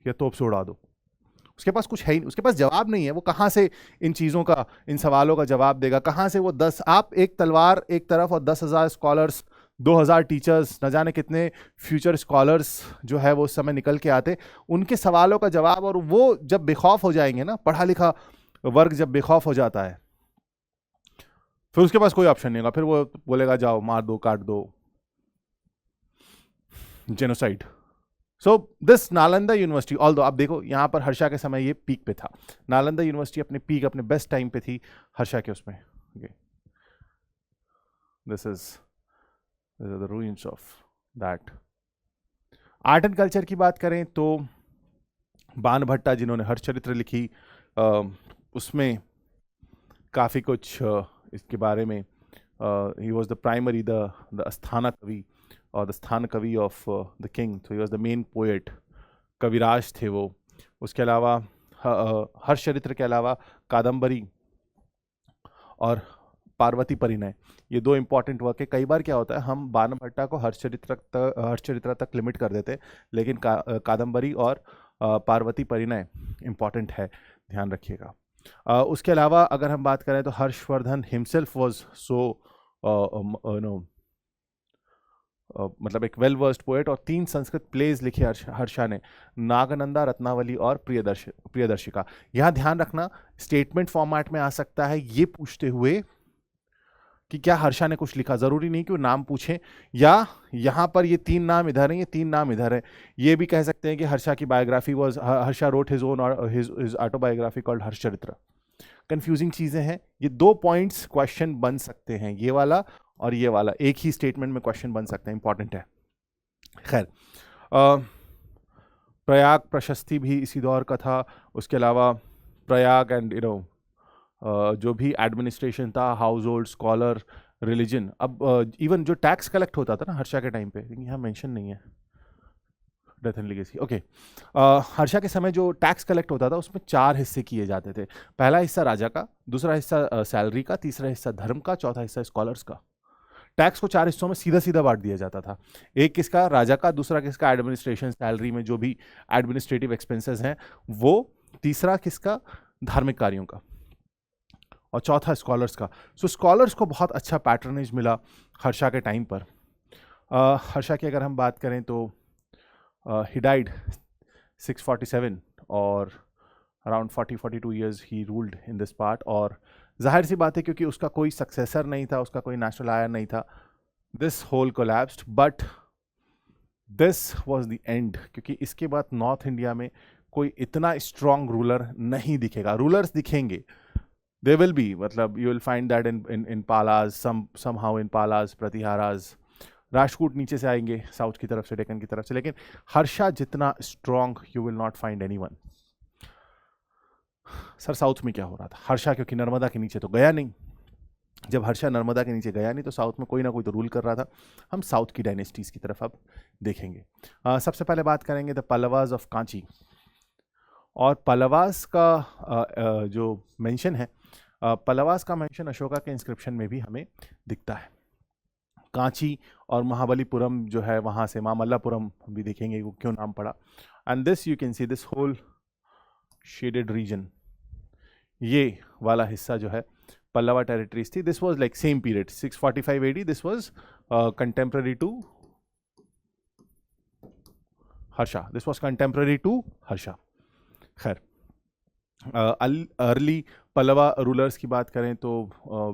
या तोप से उड़ा दो। उसके पास कुछ है ही नहीं, उसके पास जवाब नहीं है। वो कहां से इन चीजों का, इन सवालों का जवाब देगा? कहां से वो 10, आप एक तलवार एक तरफ और 10,000 स्कॉलर्स, 2,000 टीचर्स, न जाने कितने फ्यूचर स्कॉलर्स जो है वो उस समय निकल के आते, उनके सवालों का जवाब। और वो जब बेखौफ हो जाएंगे ना, पढ़ा लिखा वर्ग जब बेखौफ हो जाता है, फिर उसके पास कोई ऑप्शन नहीं होगा। फिर वो बोलेगा जाओ मार दो, काट दो, genocide. So this Nalanda university, although आप देखो यहाँ पर हर्षा के समय ये पीक पे था। नालंदा यूनिवर्सिटी अपने पीक, अपने बेस्ट टाइम पे थी, हर्षा के उसमें। This is the ruins of that. Art and culture की बात करें तो बाणभट्टा जिन्होंने हर्षचरित्र लिखी, उसमें काफ़ी कुछ इसके बारे में, ही was the primary the asthana kavi और the sthana kavi of the king, तो he was the main poet, कविराज थे वो। उसके अलावा हर्षचरित्र के अलावा कादम्बरी और पार्वती परिणय, ये दो इंपॉर्टेंट वर्क है। कई बार क्या होता है, हम बाणभट्टा को हर्षचरित्र तक लिमिट कर देते हैं, लेकिन कादम्बरी और पार्वती परिणय इंपॉर्टेंट है, ध्यान रखिएगा। उसके अलावा अगर हम बात करें तो हर्षवर्धन हिमसेल्फ वाज सो मतलब एक वेल वर्स्ड पोएट, और 3 संस्कृत प्लेज लिखे हर्षा ने, नागनंदा, रत्नावली और प्रियदर्शिका। यहाँ ध्यान रखना स्टेटमेंट फॉर्मेट में आ सकता है ये पूछते हुए कि क्या हर्षा ने कुछ लिखा, जरूरी नहीं कि वो नाम पूछें, या यहाँ पर ये 3 नाम इधर हैं, ये 3 नाम इधर है। ये भी कह सकते हैं कि हर्षा की biography was, Harsha road his own और his autobiography called Harshacharita. Confusing चीजें हैं। ये 2 पॉइंट्स क्वेश्चन बन सकते हैं, ये वाला और ये वाला, एक ही स्टेटमेंट में क्वेश्चन बन सकते हैं, इंपॉर्टेंट है। खैर, प्रयाग प्रशस्ति भी इसी दौर का था। उसके अलावा प्रयाग एंड जो भी एडमिनिस्ट्रेशन था, हाउस होल्ड, स्कॉलर, रिलीजन, अब इवन जो टैक्स कलेक्ट होता था ना हर्षा के टाइम पे, यहाँ मेंशन नहीं है, death and legacy, okay. Harsha के समय जो टैक्स कलेक्ट होता था उसमें 4 हिस्से किए जाते थे। पहला हिस्सा राजा का, दूसरा हिस्सा सैलरी का, तीसरा हिस्सा धर्म का, चौथा हिस्सा स्कॉलर्स का। टैक्स को 4 हिस्सों में सीधा सीधा बांट दिया जाता था। एक किसका, राजा का, दूसरा किसका, एडमिनिस्ट्रेशन, सैलरी में जो भी एडमिनिस्ट्रेटिव एक्सपेंसेस हैं वो, तीसरा किसका, धार्मिक कार्यों का, और चौथा स्कॉलर्स का। सो स्कॉलर्स को बहुत अच्छा पैटर्नेज मिला हर्षा के टाइम पर। हर्षा की अगर हम बात करें तो he died 647 और around 40-42 years he ruled in this part, और जाहिर सी बात है क्योंकि उसका कोई सक्सेसर नहीं था, उसका कोई नेशनल आयर नहीं था, this whole collapsed, but this was the end, क्योंकि इसके बाद नॉर्थ इंडिया में कोई इतना स्ट्रॉन्ग रूलर नहीं दिखेगा। रूलर्स दिखेंगे, they will be, मतलब you will find that in Palas, somehow in Palas, Pratiharas, Rajput नीचे से आएंगे साउथ की तरफ से, डेक्कन की तरफ से, लेकिन हर्षा जितना strong you will not find anyone. Sir south में क्या हो रहा था, हर्षा क्योंकि नर्मदा के नीचे तो गया नहीं, जब हर्षा नर्मदा के नीचे गया नहीं तो साउथ में कोई ना कोई तो रूल कर रहा था। हम साउथ की डायनेस्टीज की तरफ अब देखेंगे। सबसे पहले बात करेंगे द पल्लवास ऑफ कांची, और पल्लवास का जो मेंशन है, पल्लवास का मेंशन अशोका के इंस्क्रिप्शन में भी हमें दिखता है। कांची और महाबलीपुरम जो है, वहाँ से मामल्लापुरम भी देखेंगे वो क्यों नाम पड़ा। And this you can see this whole shaded region, ये वाला हिस्सा जो है पल्लवा टेरिटरीज थी। This was like same period 645 AD, this was contemporary to Harsha, this was contemporary to Harsha. खैर, अर्ली पल्लवा रूलर्स की बात करें तो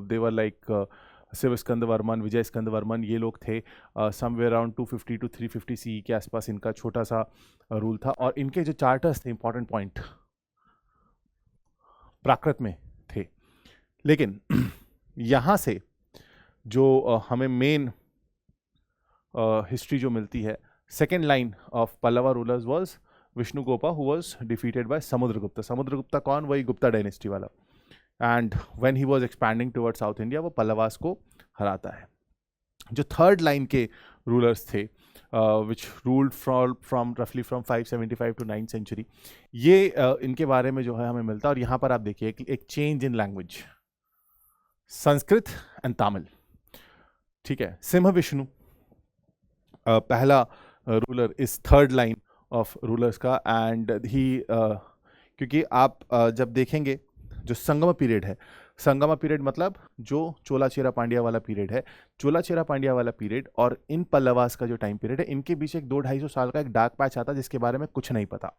they were like Shiva Skanda Varman, Vijaya Skanda Varman, ये लोग थे। समवेयर अराउंड 250 to 350 CE के आसपास इनका छोटा सा रूल था, और इनके जो चार्टर्स थे, इंपॉर्टेंट पॉइंट, प्राकृत में थे। लेकिन यहाँ से जो हमें मेन हिस्ट्री जो मिलती है, second line of Pallava rulers was Vishnugopa, who was defeated by Samudragupta. Samudragupta कौन, वही गुप्ता डायनेस्टी वाला। And when he was expanding towards South India, वो पल्लवास को हराता है। जो थर्ड लाइन के रूलर्स थे, विच रूल्ड फ्रॉम रफली फ्रॉम 575 to 9th century, ये इनके बारे में जो है हमें मिलता है। और यहाँ पर आप देखिए एक change in language, Sanskrit and Tamil, ठीक है। सिंह विष्णु पहला रूलर इस थर्ड लाइन ऑफ रूलर्स का, एंड ही क्योंकि आप जब देखेंगे जो संगम पीरियड है, संगम पीरियड मतलब जो चोला चेरा पांड्या वाला पीरियड है, चोला चेरा पांड्या वाला पीरियड और इन पल्लवास का जो टाइम पीरियड है, इनके बीच एक 200-250 साल का एक डार्क पैच आता है जिसके बारे में कुछ नहीं पता।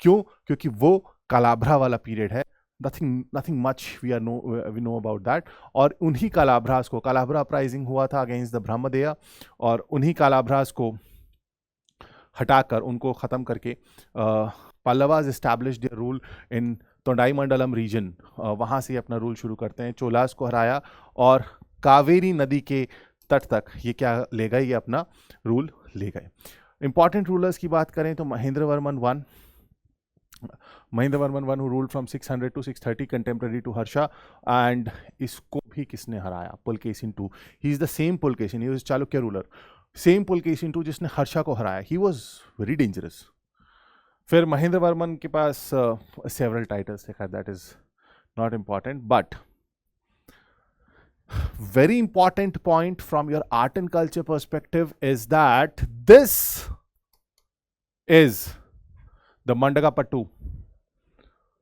क्यों? क्योंकि वो कालाभ्रा वाला पीरियड है। Nothing much we know about that. और उन्हीं कालाभ्रास को, कालाभ्रा अपराइजिंग हुआ था अगेंस्ट द ब्रह्मदेया, और उन्हीं कालाभ्रास को हटाकर, उनको ख़त्म करके Pallavas established their rule in Tondaimandalam region. वहाँ से अपना रूल शुरू करते हैं। चोलास को हराया और कावेरी नदी के तट तक ये क्या ले गए, ये अपना रूल ले गए। इंपॉर्टेंट रूलर्स की बात करें तो Mahendra Varman one who ruled from 600 to 630 contemporary to Harsha, and इसको भी किसने हराया, Pulakeshin II। He is the same Pulakeshin, he was Chalukya ruler, same Pulakeshin II जिसने हर्षा को हराया। He was very dangerous. फिर महेंद्र वर्मन के पास सेवरल टाइटल्स थे, खैर that is not important, but very important point from your art and culture perspective is that this is the Mandagapattu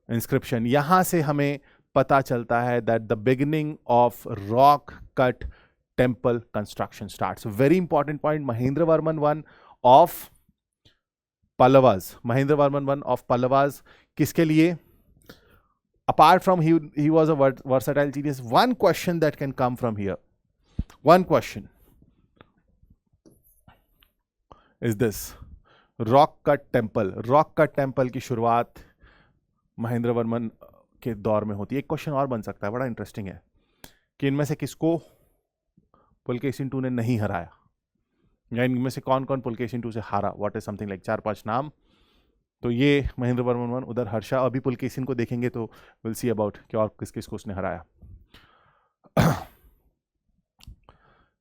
inscription। यहां से हमें पता चलता है that the beginning of rock cut temple construction starts। Very important point, Mahendra Varman I of Pallavas, Mahendra Varman I of Pallavas किसके लिए? Apart from he was a versatile genius, one question that can come from here, one question is this: rock cut temple की शुरुआत महेंद्र वर्मन के दौर में होती है। एक क्वेश्चन और बन सकता है, बड़ा इंटरेस्टिंग है, कि इनमें से किसको पुलकेशिन II ने नहीं हराया, या इनमें से कौन कौन पुलकेशिन II से हारा। व्हाट इज समथिंग लाइक 4-5 नाम। तो ये महेंद्र वर्मन I, उधर हर्षा, अभी पुलकेशिन को देखेंगे तो विल सी अबाउट कि और किस किस को उसने हराया।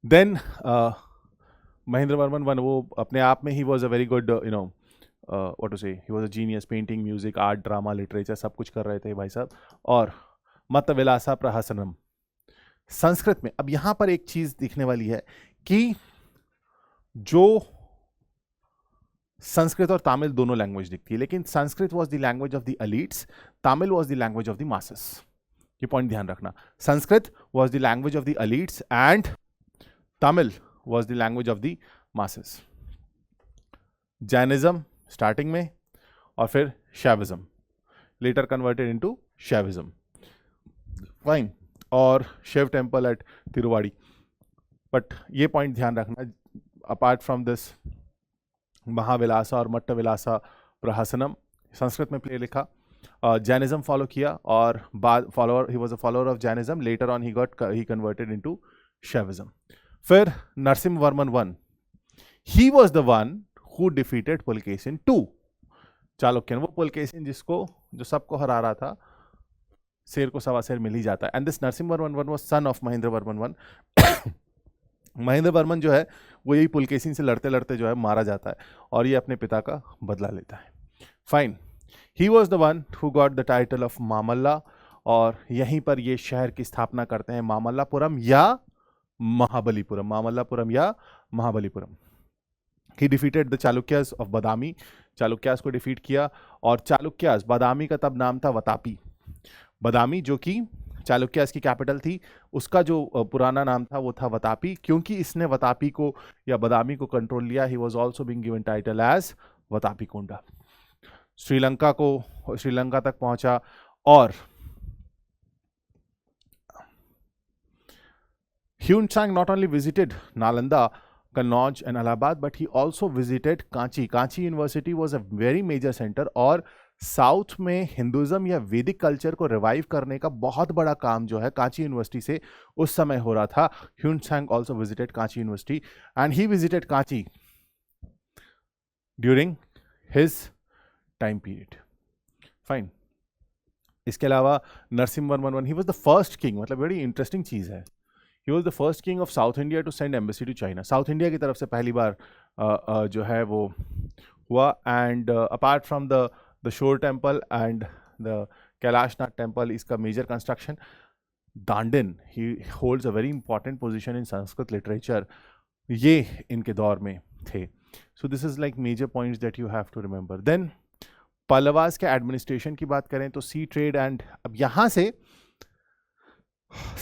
देन महेंद्र वर्मन I वो अपने आप में ही was a very good what to say, he was a genius, painting, music, art, drama, literature सब कुछ कर रहे थे भाई साहब। और मत विलासा प्रहसनम संस्कृत में। अब यहां पर एक चीज दिखने वाली है कि जो संस्कृत और तमिल दोनों लैंग्वेज दिखती है, लेकिन Sanskrit was the language of the elites, Tamil was the language of the masses. ये पॉइंट ध्यान रखना, Sanskrit was the language of the elites and Tamil was the language of the masses. Jainism starting में, और फिर Shaivism, later converted into Shaivism, fine, और Shiva temple at Tiruvadi. But ये point ध्यान रखना, अपार्ट फ्रॉम दिस महाविलासा और मट्ट विलासा प्रहसनम संस्कृत में प्ले लिखा, जैनिज्म फॉलो किया, और बाद follower, he was a follower of Jainism, later on he converted into Shaivism. फिर Narasimha Varman I, he was the one who defeated Pulakeshin II, Chalukyan, वो पुलकेशिन जिसको, जो सबको हरा रहा था, शेर को सवा शेर मिल ही जाता है। And this Narasimha Varman I was son of Mahendra Varman I। Mahendra Varman जो है वो यही पुलकेशिन से लड़ते लड़ते जो है मारा जाता है, और ये अपने पिता का बदला लेता है। Fine, he was the one who got the title of Mamalla, और यहीं पर ये शहर की स्थापना करते हैं, मामल्लापुरम या महाबलीपुरम, मामल्लापुरम या Mahabalipuram. He defeated the Chalukyas of Badami, Chalukyas को डिफीट किया, और चालुक्यास, बादामी का तब नाम था वतापी, बादामी जो कि चालुक्यास की कैपिटल थी, उसका जो पुराना नाम था वो था वतापी। क्योंकि इसने वतापी को या बादामी को कंट्रोल लिया, he was also being given title as Vatapi Konda. Sri Lanka तक पहुंचा, और Hiuen Tsang not only visited Nalanda, Kannauj and Allahabad, but he also visited Kanchi. Kanchi university was a very major centre, और साउथ में हिंदुज्म या वैदिक कल्चर को रिवाइव करने का बहुत बड़ा काम जो है कांची यूनिवर्सिटी से उस समय हो रहा था। Hiuen Tsang also visited Kanchi university, and he visited Kanchi during his time period. Fine, इसके अलावा Narasimha Varman I, he was the first king, मतलब बड़ी इंटरेस्टिंग चीज है, he was the first king of south India to send embassy to China. South India की तरफ से पहली बार जो है वो हुआ। And apart from the Shore Temple and the Kailashnath Temple is का major construction. Dandin, he holds a very important position in Sanskrit literature. ये इनके दौर में थे। So this is like major points that you have to remember. Then Pallavas के administration की बात करें तो सी ट्रेड एंड, अब यहाँ से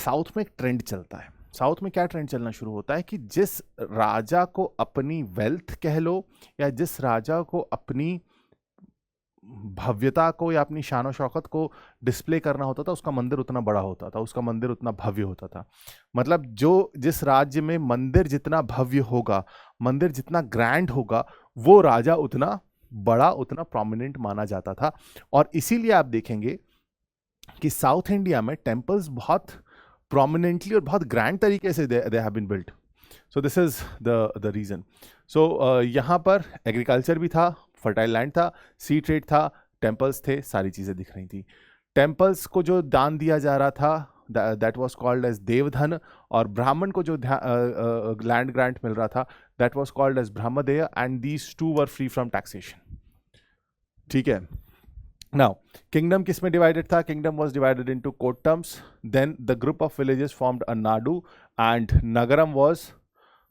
साउथ में एक ट्रेंड चलता है। साउथ में क्या ट्रेंड चलना शुरू होता है कि जिस राजा को अपनी वेल्थ कह लो, या जिस राजा को अपनी भव्यता को या अपनी शान और शौकत को डिस्प्ले करना होता था, उसका मंदिर उतना बड़ा होता था, उसका मंदिर उतना भव्य होता था। मतलब जो जिस राज्य में मंदिर जितना भव्य होगा, मंदिर जितना ग्रैंड होगा, वो राजा उतना बड़ा, उतना प्रोमिनेंट माना जाता था। और इसीलिए आप देखेंगे कि साउथ इंडिया में टेम्पल्स बहुत प्रोमिनेंटली और बहुत ग्रैंड तरीके से they have been built. So this is the reason. So यहाँ पर एग्रीकल्चर भी था, फर्टाइल लैंड था, सी ट्रेड था, टेम्पल्स थे, सारी चीज़ें दिख रही थी. टेम्पल्स को जो दान दिया जा रहा था that was called as devadhana, और ब्राह्मण को जो लैंड ग्रांट मिल रहा था that was called as brahmadeya, and these two were free from taxation. ठीक है. नाउ किंगडम किस में डिवाइडेड था? Kingdom was divided into kottams, then the group of villages formed a nadu, and nagaram was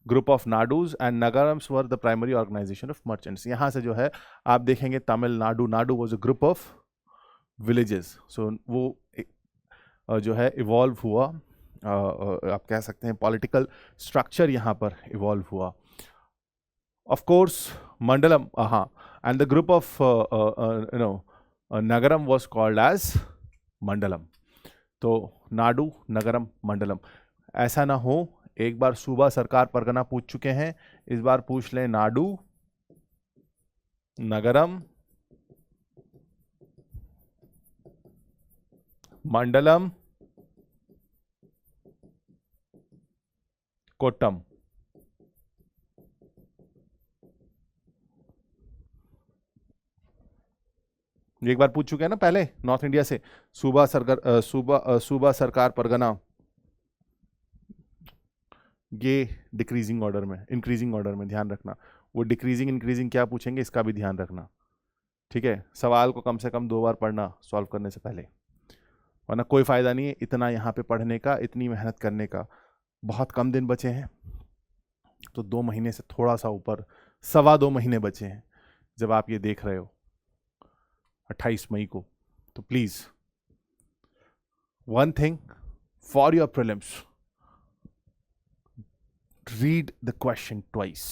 group of nadus, and nagarams were the primary organisation of merchants. यहाँ से जो है आप देखेंगे Tamil Nadu, nadu was a group of villages. So वो जो है इवॉल्व हुआ, आप कह सकते हैं पॉलिटिकल स्ट्रक्चर यहाँ पर इवॉल्व हुआ. ऑफ कोर्स मंडलम, हाँ, and the group of nagaram was called as mandalam. तो नाडु, नगरम, मंडलम. ऐसा ना हो एक बार सूबा, सरकार, परगना पूछ चुके हैं, इस बार पूछ लें नाडु, नगरम, मंडलम, कोट्टम. एक बार पूछ चुके हैं ना पहले नॉर्थ इंडिया से, सूबा सरकार, सूबा सरकार, परगना. ये डिक्रीजिंग ऑर्डर में, इंक्रीजिंग ऑर्डर में, ध्यान रखना. वो डिक्रीजिंग इंक्रीजिंग क्या पूछेंगे इसका भी ध्यान रखना. ठीक है. सवाल को कम से कम 2 बार पढ़ना सॉल्व करने से पहले, वरना कोई फ़ायदा नहीं है इतना यहाँ पे पढ़ने का, इतनी मेहनत करने का. बहुत कम दिन बचे हैं, तो 2 महीने से थोड़ा सा ऊपर, 2.25 महीने बचे हैं जब आप ये देख रहे हो 28 मई को. तो please one thing for your prelims, read the question twice.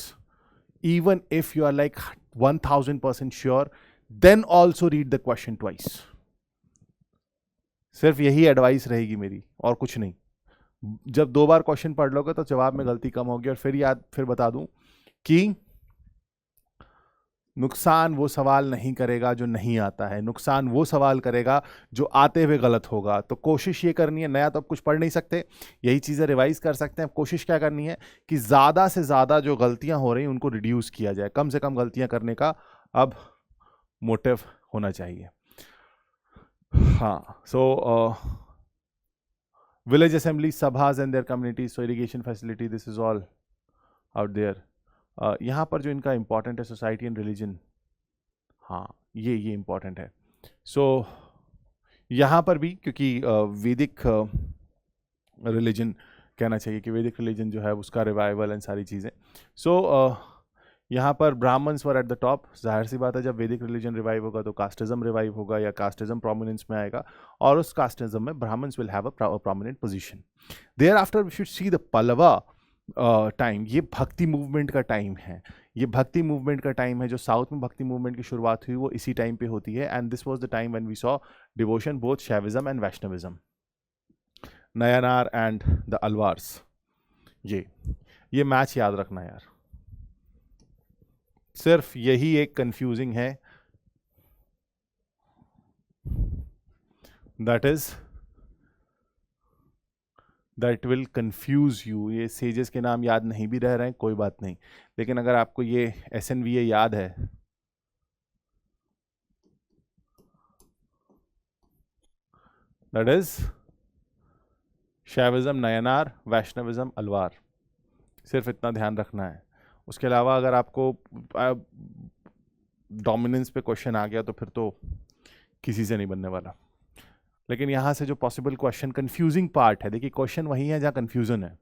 Even if you are like 1000% sure, then also read the question twice. सिर्फ यही एडवाइस रहेगी मेरी, और कुछ नहीं. जब 2 बार क्वेश्चन पढ़ लोगे तो जवाब में गलती कम होगी. और फिर बता दूं कि नुकसान वो सवाल नहीं करेगा जो नहीं आता है, नुकसान वो सवाल करेगा जो आते हुए गलत होगा. तो कोशिश ये करनी है, नया तो अब कुछ पढ़ नहीं सकते, यही चीज़ें रिवाइज कर सकते हैं. कोशिश क्या करनी है कि ज़्यादा से ज़्यादा जो गलतियां हो रही हैं उनको रिड्यूस किया जाए, कम से कम गलतियां करने का अब मोटिव होना चाहिए. हाँ. So village assembly, sabhas and their communities, so irrigation facility, this is all out there. यहाँ पर जो इनका इंपॉर्टेंट है सोसाइटी एंड रिलीजन, हाँ ये इंपॉर्टेंट है. सो यहाँ पर भी क्योंकि वैदिक रिलीजन कहना चाहिए कि वैदिक रिलीजन जो है उसका रिवाइवल एंड सारी चीज़ें. सो यहाँ पर Brahmins were at the top. जाहिर सी बात है जब वैदिक रिलीजन रिवाइव होगा तो कास्टिज्म रिवाइव होगा या कास्टिज्म प्रोमिनेंस में आएगा, और उस कास्टिज्म में Brahmins will have a prominent position. Thereafter we should see the Pallava time. ये भक्ति मूवमेंट का टाइम है, ये भक्ति मूवमेंट का टाइम है. जो साउथ में भक्ति मूवमेंट की शुरुआत हुई वो इसी टाइम पे होती है, and this was the time when we saw devotion both Shaivism and Vaishnavism, Nayanar and the Alvars. ये मैच याद रखना यार, सिर्फ यही एक कंफ्यूजिंग है, दैट विल कंफ्यूज यू. ये सेजेस के नाम याद नहीं भी रह रहे हैं कोई बात नहीं, लेकिन अगर आपको ये SNVA याद है, that is Shaivism, Nayanar, Vaishnavism, Alvar. सिर्फ इतना ध्यान रखना है. उसके अलावा अगर आपको डोमिनेंस पे क्वेश्चन आ गया तो फिर तो किसी से नहीं बनने वाला. लेकिन यहाँ से जो पॉसिबल क्वेश्चन, कंफ्यूजिंग पार्ट है, देखिए क्वेश्चन वही है जहाँ कंफ्यूजन है.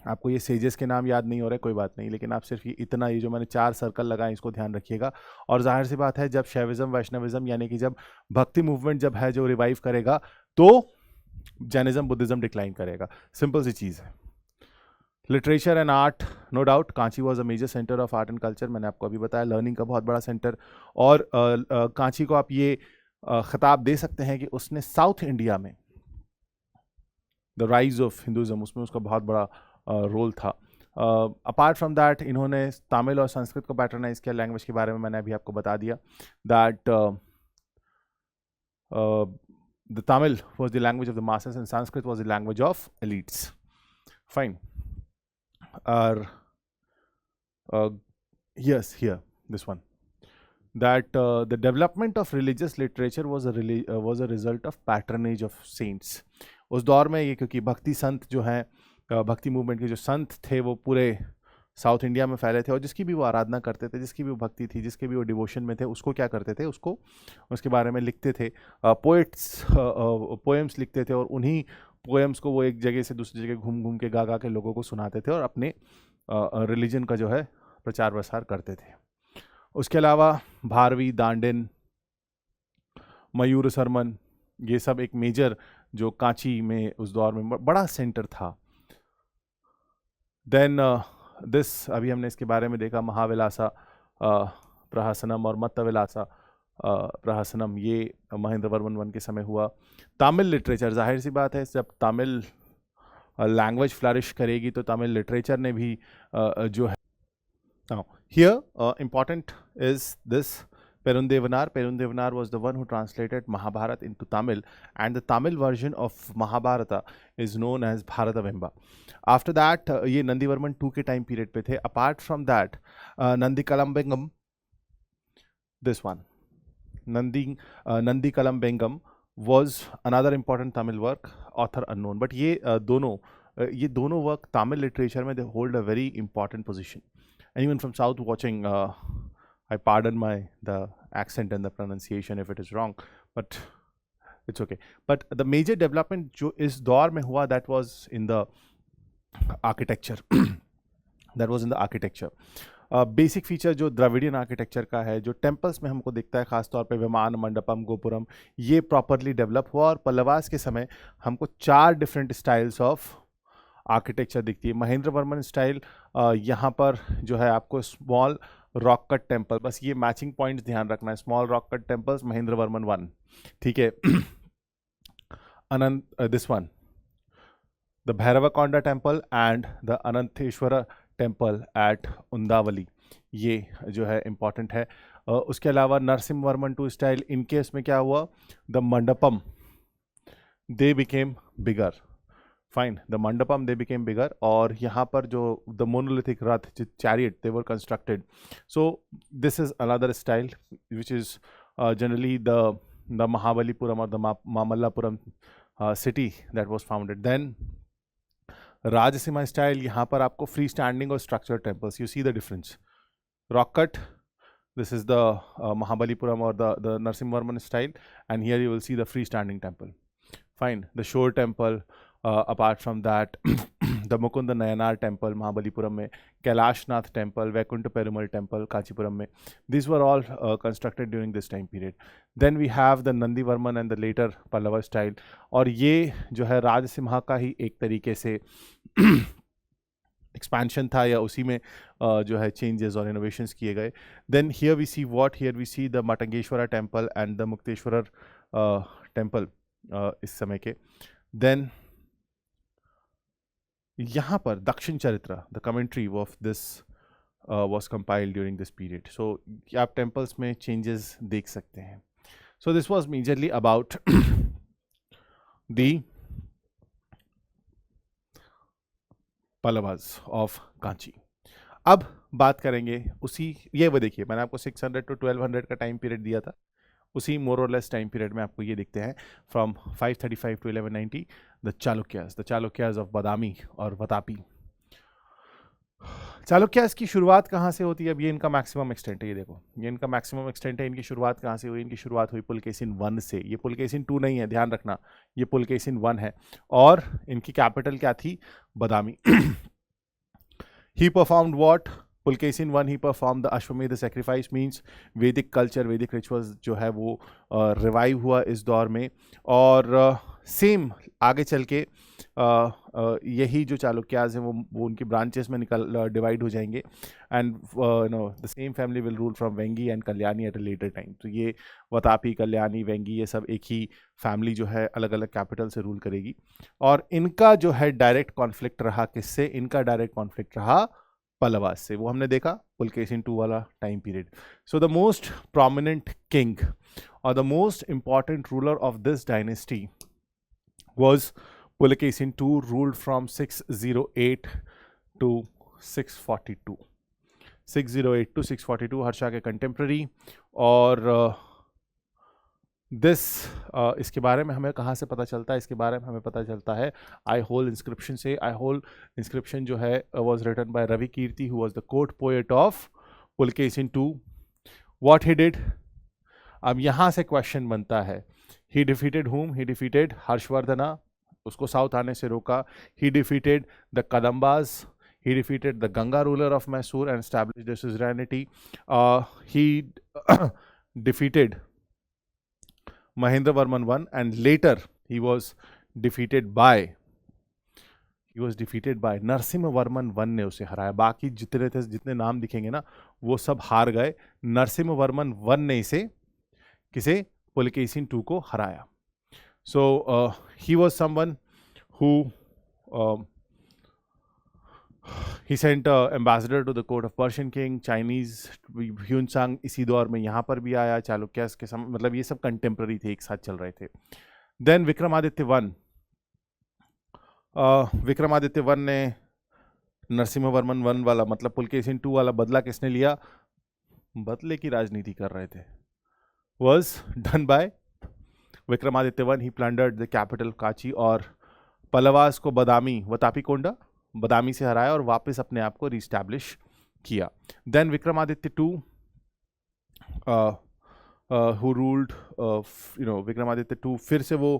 आपको ये सेजेस के नाम याद नहीं हो रहे कोई बात नहीं, लेकिन आप सिर्फ इतना, ये जो मैंने 4 सर्कल लगाए इसको ध्यान रखिएगा. और जाहिर सी बात है जब शैविज्म, वैष्णविज्म यानी कि जब भक्ति मूवमेंट जब है जो रिवाइव करेगा तो जैनिज्म, बुद्धिज्म डिक्लाइन करेगा. सिंपल सी चीज़ है. Literature and art, no doubt Kanchi was a major centre of art and culture. मैंने आपको अभी बताया लर्निंग का बहुत बड़ा सेंटर. और कांची को आप ये खिताब दे सकते हैं कि उसने साउथ इंडिया में द राइज ऑफ हिंदुज़म, उसमें उसका बहुत बड़ा रोल था. अपार्ट फ्रॉम दैट इन्होंने तमिल और संस्कृत को पैटर्नाइज किया. लैंग्वेज के बारे में मैंने अभी आपको बता दिया that the Tamil was the language of the masses and Sanskrit was the language of elites. Fine. are yes, here, this one, that the development of religious literature was a result of patronage of saints. उस दौर में ये, क्योंकि भक्ति संत जो हैं, भक्ति movement के जो संत थे वो पूरे साउथ इंडिया में फैले थे, और जिसकी भी वो आराधना करते थे, जिसकी भी वो भक्ति थी, जिसके भी वो डिवोशन में थे, उसको क्या करते थे, उसको उसके बारे में लिखते थे, पोएट्स पोएम्स लिखते थे, और उन्हीं पोएम्स को वो एक जगह से दूसरी जगह घूम घूम के गा गा के लोगों को सुनाते थे और अपने रिलीजन का जो है प्रचार प्रसार करते थे. उसके अलावा भारवी, दांडिन, मयूर सरमन, ये सब एक मेजर जो कांची में उस दौर में बड़ा सेंटर था. देन दिस, अभी हमने इसके बारे में देखा, महाविलासा प्रहसनम और मत्तविलासा प्रहसनम, ये महेंद्र वर्मन वन के समय हुआ. तमिल लिटरेचर, जाहिर सी बात है जब तमिल लैंग्वेज फ्लरिश करेगी तो तमिल लिटरेचर ने भी जो है. Now, here important is this Perundevanar. Perundevanar was the one who translated Mahabharata into Tamil, and the Tamil version of Mahabharata is known as Bharatavemba. After that, ये नंदीवर्मन 2 के टाइम पीरियड पे थे. Apart from that, Nandikalam this one, Nandikalam Bengam was another important Tamil work, author unknown. But ये दोनों work Tamil literature में they hold a very important position. Anyone from South watching, I pardon the accent and the pronunciation if it is wrong, but it's okay. But the major development जो इस दौर में हुआ, that was in the architecture. That was in the architecture. Basic feature जो Dravidian architecture का है, जो temples में हमको दिखता है, खासतौर पे विमान मंडपम, गोपुरम, ये प्रॉपरली डेवलप हुआ. और पल्लवास के समय हमको 4 डिफरेंट स्टाइल्स ऑफ आर्किटेक्चर दिखती है. महेंद्र वर्मन स्टाइल, यहाँ पर जो है आपको स्मॉल रॉक कट टेम्पल, बस ये मैचिंग पॉइंट्स ध्यान रखना है, small rock cut temples, Mahendra Varman 1, ठीक है. Ananta, this one, the Bhairavakonda temple and the Anantheshwara temple at Undavalli, ये जो है इम्पॉर्टेंट है. उसके अलावा नरसिम्हा वर्मन 2 स्टाइल, इनके इसमें क्या हुआ, the mandapam they became bigger. Fine, the mandapam they became bigger. और यहाँ पर जो the monolithic rath, chariot, they were constructed. So this is another style which is generally the Mahabalipuram और the Mamallapuram city that was founded. Then Rajasimha style, यहाँ पर आपको free standing और structure temples, you see the difference. Rock cut, this is the Mahabalipuram or the Narasimhavarman style, and here you will see the freestanding temple. Fine, the shore temple. Apart from that, the Mukunda Nayanar temple Mahabalipuram में, Kailashnath temple, Vaikuntha Perumal temple Kanchipuram में, these were all constructed during this time period. Then we have the Nandivarman and the later Pallava style, और ये जो है राजसिम्हा का ही एक तरीके से एक्सपेंशन था, या उसी में जो है चेंजेस और इनोवेशंस किए गए. Then here we see what, here we see the Matangeshwara temple and the Mukteshwar temple इस समय के. देन यहाँ पर Dakshina Charitra, the commentary of this was compiled during this period. So आप टेम्पल्स में चेंजेस देख सकते हैं. So this was majorly about the Pallavas of Kanchi. अब बात करेंगे उसी, ये वो देखिए मैंने आपको 600 to 1200 का टाइम पीरियड दिया था, उसी मोर और लेस टाइम पीरियड में आपको ये दिखते हैं from 535 to 1190 the Chalukyas of Badami और वतापी. चालुक्यास की शुरुआत कहाँ से होती है? अब ये इनका मैक्सिमम एक्सटेंट है, ये देखो ये इनका मैक्सिमम एक्सटेंट है. इनकी शुरुआत कहाँ से हुई? इनकी शुरुआत हुई पुलकेशिन 1 से. ये पुलकेशिन 2 नहीं है, ध्यान रखना, ये पुलकेशिन 1 है. और इनकी कैपिटल क्या थी? Badami. He performed what? Pulakeshin 1 he perform the Ashvamedha sacrifice, means Vedic culture, Vedic rituals जो है वो रिवाइव हुआ इस दौर में. और सेम आगे चल के यही जो चालुक्यास हैं वो उनकी ब्रांचेस में डिवाइड हो जाएंगे. And the same family will rule from Vengi and Kalyani at a later time. तो ये वतापी, कल्याणी, वेंगी, ये सब एक ही फैमिली जो है अलग अलग कैपिटल से रूल करेगी. और इनका जो है डायरेक्ट कॉन्फ्लिक्ट रहा किससे? इनका डायरेक्ट कॉन्फ्लिक्ट रहा पल्लवास से. वो हमने देखा पुलकेशिन 2 वाला time period. So the most prominent king और the most important ruler of this dynasty was Pulakeshin II, ruled from 608 to 642, 6082 642, Harsha के कंटेम्प्रेरी। और इसके बारे में हमें कहाँ से पता चलता है? इसके बारे में हमें पता चलता है आई होल इंस्क्रिप्शन से। आई होल इंस्क्रिप्शन जो है was written by Ravi Kirti, who was the court poet of Pulakeshin II। What he did? अब यहाँ से क्वेश्चन बनता है, ही डिफीटेड हुम? ही डिफीटेड हर्षवर्धना, उसको साउथ आने से रोका। He defeated the Kadambas, he defeated the Ganga ruler of Mysore and established their suzerainty. He defeated Mahendravarman I, and later he was defeated by नरसिम्हवर्मन I ने उसे हराया। बाकी जितने थे, जितने नाम दिखेंगे ना, वो सब हार गए। नरसिम्हवर्मन I ने किसे पुलकेशिन II को हराया। So he was someone who he sent ambassador to the court of Persian king, Chinese Hyunsang इसी दौर में यहाँ पर भी आया। चालुक्यास के समय, मतलब ये सब कंटेम्प्रेरी थे, एक साथ चल रहे थे। देन विक्रमादित्य I ने नरसिम्हवर्मन I वाला, मतलब पुलकेशिन II वाला बदला किसने लिया? बदले की राजनीति कर रहे थे। was done by Vikramaditya I. he plundered the capital काची और पलवास को बदामी से हराया और वापस अपने आप को रिस्टैब्लिश किया। Then Vikramaditya II who ruled, Vikramaditya II फिर से वो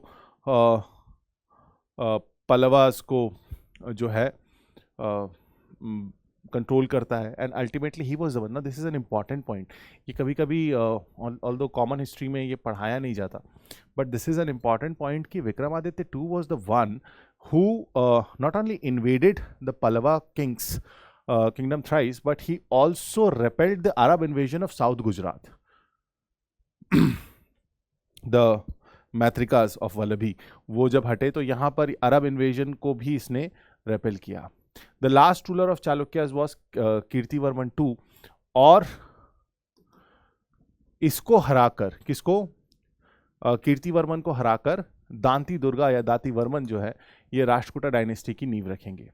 पलवास को जो है कंट्रोल करता है, and ultimately he was the one. This is an important point. ये कभी कभी ऑल्दो कॉमन हिस्ट्री में ये पढ़ाया नहीं जाता, but this is an important point कि Vikramaditya II was the one who not only invaded the Pallava king's kingdom thrice, but he also repelled the Arab invasion of South Gujarat. The Matrikas of Vallabhi, वो जब हटे तो यहाँ पर अरब invasion को भी इसने रेपेल किया। The last ruler of Chalukyas was Kirtivarman II, और इसको हराकर, किसको? कीर्तिवर्मन को हराकर दांती दुर्गा या दातिवर्मन जो है, ये राष्ट्रकूटा डायनेस्टी की नींव रखेंगे।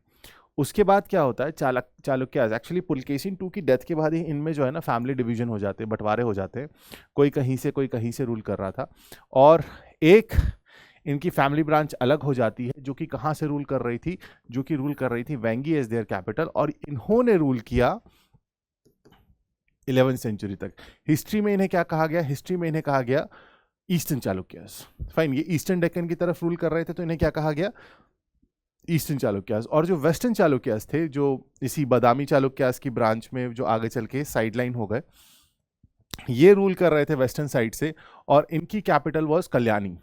उसके बाद क्या होता है? चालुक्यास, एक्चुअली पुलकेशिन II की डेथ के बाद ही इनमें जो है ना फैमिली डिवीजन हो जाते हैं, बंटवारे हो जाते हैं। कोई कहीं से रूल कर रहा था, और एक इनकी फैमिली ब्रांच अलग हो जाती है, जो कि कहाँ से रूल कर रही थी? जो कि रूल कर रही थी वेंगी एज देयर कैपिटल, और इन्होंने रूल किया 11वीं सेंचुरी तक। हिस्ट्री में इन्हें क्या कहा गया? हिस्ट्री में इन्हें कहा गया ईस्टर्न चालुक्यास। फाइन, ये ईस्टर्न डेक्कन की तरफ रूल कर रहे थे, तो इन्हें क्या कहा गया? ईस्टर्न चालुक्यास। और जो वेस्टर्न चालुक्यास थे, जो इसी बादामी चालुक्यास की ब्रांच में जो आगे चल के साइडलाइन हो गए, ये रूल कर रहे थे वेस्टर्न साइड से, और इनकी कैपिटल वाज कल्याणी।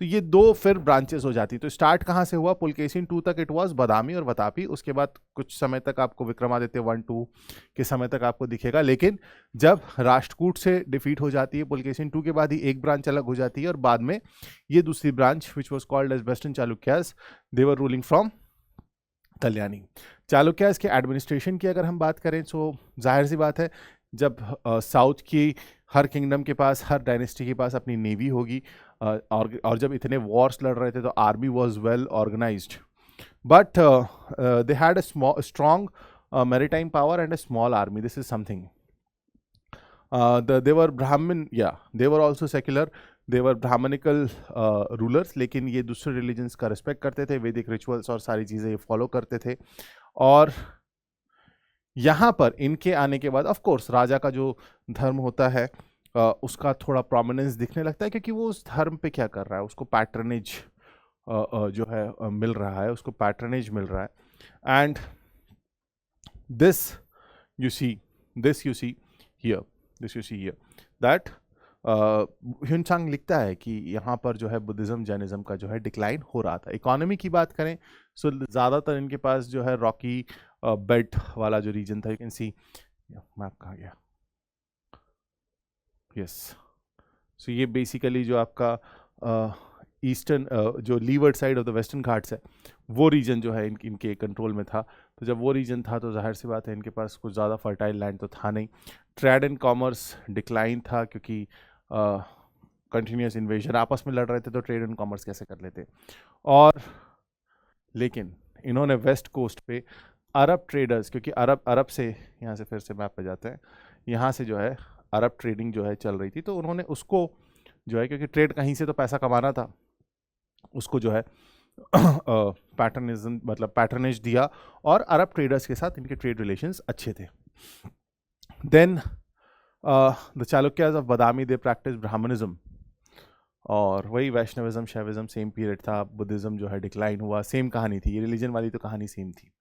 तो ये दो फिर ब्रांचेस हो जाती। तो स्टार्ट कहाँ से हुआ? पुलकेशिन II तक इट वाज बादामी और वतापी। उसके बाद कुछ समय तक आपको विक्रमादित्य I II के समय तक आपको दिखेगा, लेकिन जब राष्ट्रकूट से डिफीट हो जाती है पुलकेशिन II के बाद ही एक ब्रांच अलग हो जाती है, और बाद में ये दूसरी branch which was called as western Chalukyas, they were ruling from Kalyani. Chalukyas के एडमिनिस्ट्रेशन की अगर हम बात करें, तो जाहिर सी बात है, जब साउथ की हर किंगडम के पास, हर डायनेस्टी के पास अपनी नेवी होगी, और जब इतने वॉर्स लड़ रहे थे तो army was well organised, but they had a strong maritime power and a small army. This is something. They were Brahmin, yeah, they were also secular. They were Brahmanical rulers, लेकिन ये दूसरे religions का respect करते थे, वैदिक rituals और सारी चीज़ें ये फॉलो करते थे। और यहाँ पर इनके आने के बाद ऑफ कोर्स राजा का जो धर्म होता है उसका थोड़ा प्रोमिनेंस दिखने लगता है, क्योंकि वो उस धर्म पे क्या कर रहा है, उसको पैट्रनेज जो है मिल रहा है, उसको पैट्रनेज मिल रहा है। And this you see here that Hiuen Tsang लिखता है कि यहाँ पर जो है बुद्धिज्म जैनिज्म का जो है डिक्लाइन हो रहा था। इकोनॉमी की बात करें, सो ज़्यादातर इनके पास जो है रॉकी बेल्ट वाला जो रीजन था, यू कैन सी मैप कहाँ गया, यस, सो ये बेसिकली जो आपका ईस्टर्न जो levered side of the western Ghats है, वो रीजन जो है इनके कंट्रोल में था। तो जब वो रीजन था तो जाहिर सी बात है इनके पास कुछ ज़्यादा फर्टाइल लैंड तो था नहीं। ट्रेड एंड कॉमर्स डिक्लाइन था, क्योंकि कंटिन्यूस इन्वेजन, आपस में लड़ रहे थे, तो ट्रेड एंड कॉमर्स कैसे कर लेते। और लेकिन इन्होंने वेस्ट कोस्ट पे अरब ट्रेडर्स, क्योंकि अरब से, यहाँ से फिर से मैप पे जाते हैं, यहाँ से जो है अरब ट्रेडिंग जो है चल रही थी, तो उन्होंने उसको जो है, क्योंकि ट्रेड कहीं से तो पैसा कमाना था, उसको जो है पैटर्निज्म मतलब पैटर्नेज दिया, और अरब ट्रेडर्स के साथ इनके ट्रेड रिलेशंस अच्छे थे. Then the Chalukyas of Badami they practise Brahmanism, और वही वैष्णविज्म शैविज्म सेम पीरियड था. बुद्धिज्म जो है डिक्लाइन हुआ, सेम कहानी थी. ये रिलीजन वाली तो कहानी सेम थी.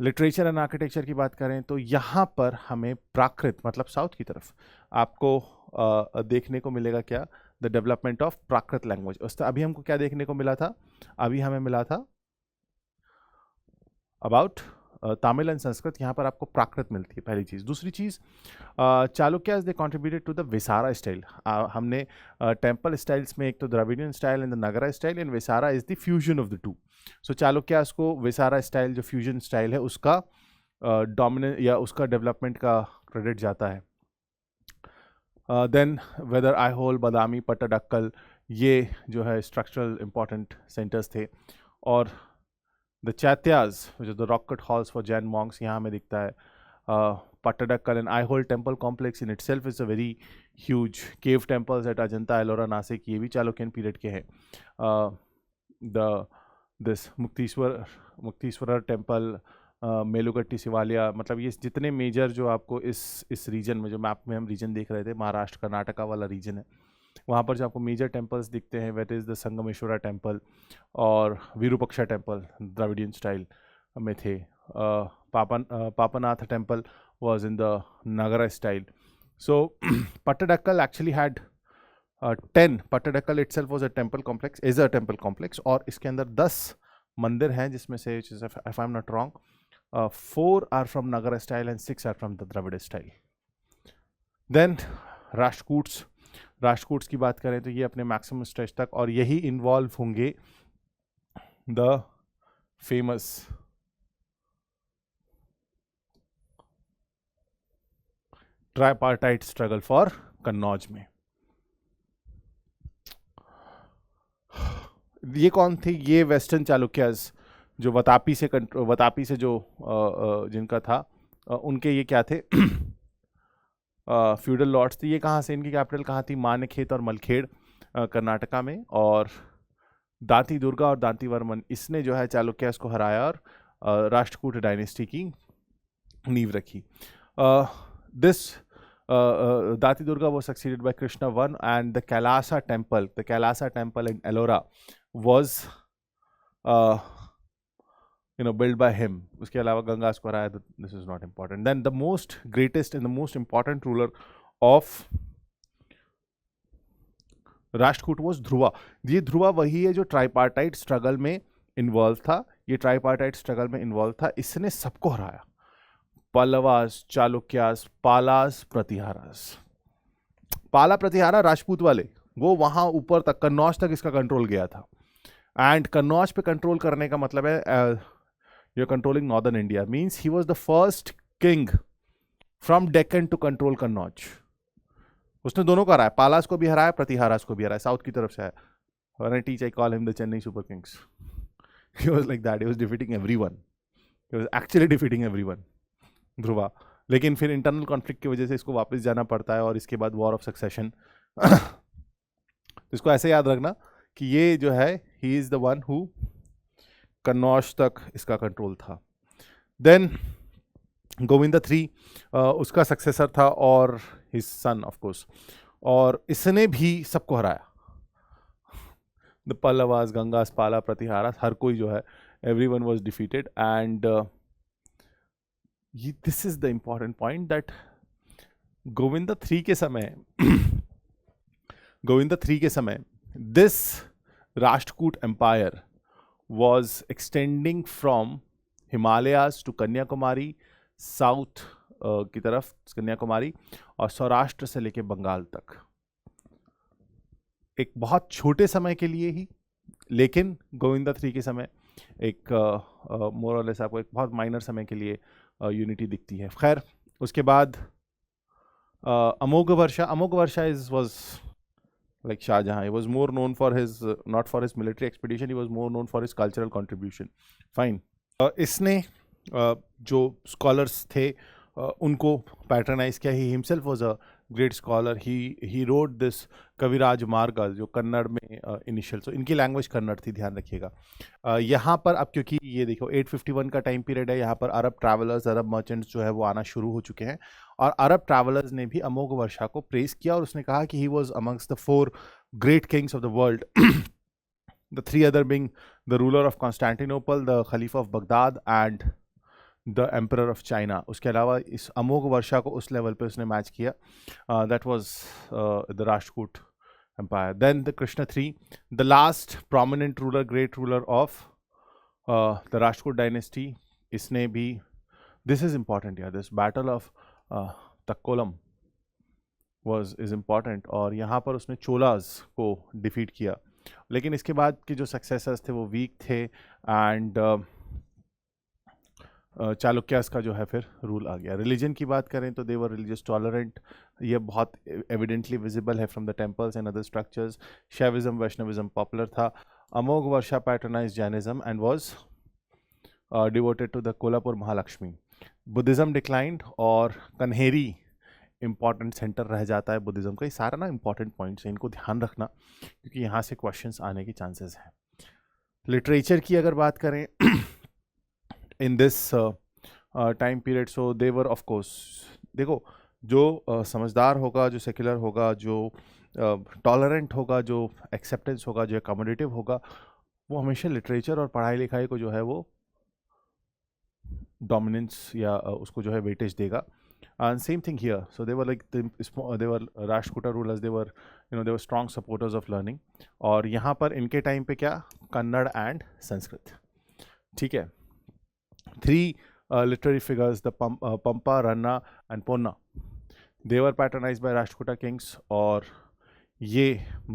लिटरेचर एंड आर्किटेक्चर की बात करें तो यहाँ पर हमें प्राकृत मतलब साउथ की तरफ आपको देखने को मिलेगा क्या, the development of Prakrit language. अभी हमको क्या देखने को मिला था, अभी हमें मिला था अबाउट तमिल एंड संस्कृत. यहाँ पर आपको प्राकृत मिलती है, पहली चीज़. दूसरी चीज़, Chalukyas they contributed to the Vesara style. हमने टेम्पल स्टाइल्स में एक तो Dravidian style and the Nagara style, and Vesara is the fusion of the two. So Chalukyas को विसारा स्टाइल जो फ्यूजन स्टाइल है उसका डोमिनेंट या उसका डेवलपमेंट का क्रेडिट जाता है. देन वेदर आईहोल, बादामी, पट्टाडक्कल, ये जो है स्ट्रक्चरल इंपॉर्टेंट सेंटर्स थे. और द चैत्याज जो the rock cut halls for Jain monks, यहाँ में दिखता है. Pattadakal and Aihole temple complex in itself is a very huge. Cave temples at Ajanta, Ellora, Nashik, ये भी चालुक्यन पीरियड के हैं. दिस मुक्तीश्वर टेम्पल, मेलुगट्टी, शिवालिया, मतलब ये जितने मेजर जो आपको इस रीजन में, जो मैप में हम रीजन देख रहे थे, महाराष्ट्र कर्नाटका वाला रीजन है, वहाँ पर जो आपको मेजर टेम्पल्स दिखते हैं, वेट इज़ द संगमेश्वरा टेम्पल और विरूपक्षा टेम्पल द्रविडियन स्टाइल में थे. Papanath temple was in the Nagara style. So Pattadakkal actually had 10. Pattadakkal itself was a temple complex, is a temple complex, और इसके अंदर 10 मंदिर हैं, जिसमें से if I'm not wrong 4 are from Nagara style and 6 are from the Dravida style. Then राष्ट्रकूट्स की बात करें तो ये अपने मैक्सिमम स्ट्रेच तक, और यही इन्वॉल्व होंगे the famous tripartite struggle for Kannauj में. ये कौन थे, ये वेस्टर्न चालुक्याज जो वतापी से जो जिनका था, उनके ये क्या थे, फ्यूडल लॉर्ड्स थे. ये कहाँ से, इनकी कैपिटल कहाँ थी, मानखेत और मलखेड़ कर्नाटका में. और दांती दुर्गा और दांतीवर्मन, इसने जो है चालुक्याज को हराया और राष्ट्रकूट डायनेस्टी की नींव रखी. This Dati Durga was succeeded by Krishna I, and the Kailasa temple in Ellora was built by him. उसके अलावा गंगा को हराया. This is not important. Then the most greatest and the most important ruler of Rashtrakuta was Dhruva. ये ध्रुवा वही है जो tripartite struggle में involve था. ये ट्राइपार्टाइट स्ट्रगल में इन्वॉल्व था, इसने सबको हराया. पल्लवास, चालुक्यास, पालास, प्रतिहारास. पाला प्रतिहारा राजपूत वाले, वो वहां ऊपर तक कन्नौज तक इसका कंट्रोल गया था. एंड कन्नौज पे कंट्रोल करने का मतलब है you are controlling northern India, means he was the first king from Deccan to control Kannauj. उसने दोनों को हराया, पालास को भी हराया, प्रतिहारास को भी हराया. साउथ की तरफ से है. When I teach, I call him the Chennai Super Kings. He was like that. He was defeating everyone. He was actually defeating everyone. Dhruva. लेकिन फिर इंटरनल कॉन्फ्लिक्ट की वजह से इसको वापस जाना पड़ता है, और इसके बाद वॉर ऑफ सक्सेशन. इसको ऐसे याद रखना कि ये जो है, he is the one who Kannauj तक इसका कंट्रोल था. देन गोविंद III उसका सक्सेसर था, और हिज सन ऑफ कोर्स, और इसने भी सबको हराया. द पल्लवास, गंगास, पाला, प्रतिहारा, हर कोई जो है, everyone was defeated. And this is the important point that Govind III के समय this Rashtrakuta empire was extending from Himalayas to Kanyakumari, south की तरफ कन्याकुमारी, और सौराष्ट्र से लेके बंगाल तक. एक बहुत छोटे समय के लिए ही, लेकिन गोविंद III के समय एक मोर और लेस आपको एक बहुत माइनर समय के लिए यूनिटी दिखती है. खैर, उसके बाद अमोघ वर्षा was like Shah Jahan. He was more known for his not for his military expedition, he was more known for his cultural contribution. Fine. इसने जो स्कॉलर्स थे उनको पैटर्नाइज किया. He himself was a great scholar. He wrote this Kavirajamarga जो कन्नड़ में initial. सो इनकी language Kannada थी, ध्यान रखिएगा. यहाँ पर अब क्योंकि ये देखो 851 का टाइम पीरियड है, यहाँ पर अरब ट्रैवलर्स, अरब मर्चेंट्स जो है वो आना शुरू हो चुके हैं. और अरब ट्रैवलर्स ने भी अमोघ वर्षा को प्रेज किया और उसने कहा कि he was amongst the 4 great Kings of the world. The 3 other being the ruler of Constantinople, the Khalifa of Baghdad and the Emperor of China. उसके अलावा इस अमोघ वर्षा को उस लेवल पे उसने मैच किया. That was the Rashtraकूट Empire. Then the Krishna III, the last prominent ruler, great ruler of the Rashtraकूट dynasty. इसने भी, this is important here, this battle of Takkolam is important. और यहाँ पर उसने चोलास को डिफीट किया. लेकिन इसके बाद के जो सक्सेसर्स थे वो वीक थे. एंड चालुक्यास का जो है फिर रूल आ गया. रिलीजन की बात करें तो दे वर रिलीजियस टॉलरेंट. ये बहुत एविडेंटली विजिबल है from the temples and other structures. Shaivism, Vaishnavism popular था. Amoghavarsha patronise Jainism and was devoted to the Kolhapur Mahalakshmi. Buddhism declined और कन्हेरी इंपॉर्टेंट सेंटर रह जाता है बुद्धिज्म का. ये सारा ना इंपॉर्टेंट पॉइंट्स हैं, इनको ध्यान रखना क्योंकि यहाँ से क्वेश्चंस आने के चांसेस हैं. लिटरेचर की अगर बात करें इन this time period, so they were of course, देखो जो समझदार होगा, जो सेक्युलर होगा, जो टॉलरेंट होगा, जो एक्सेप्टेंस होगा, जो अकोमोडेटिव होगा, वो हमेशा लिटरेचर और पढ़ाई लिखाई को जो है वो डोमिनेंस या उसको जो है वेटेज देगा. And same thing here. So they were like they were Rashtrakuta rulers. They were they were strong supporters of learning. और यहाँ पर इनके टाइम पे क्या, कन्नड़ एंड संस्कृत. ठीक है. 3 literary figures, the Pampa, Ranna and Ponna. They were patronized by Rashtrakuta kings. और ये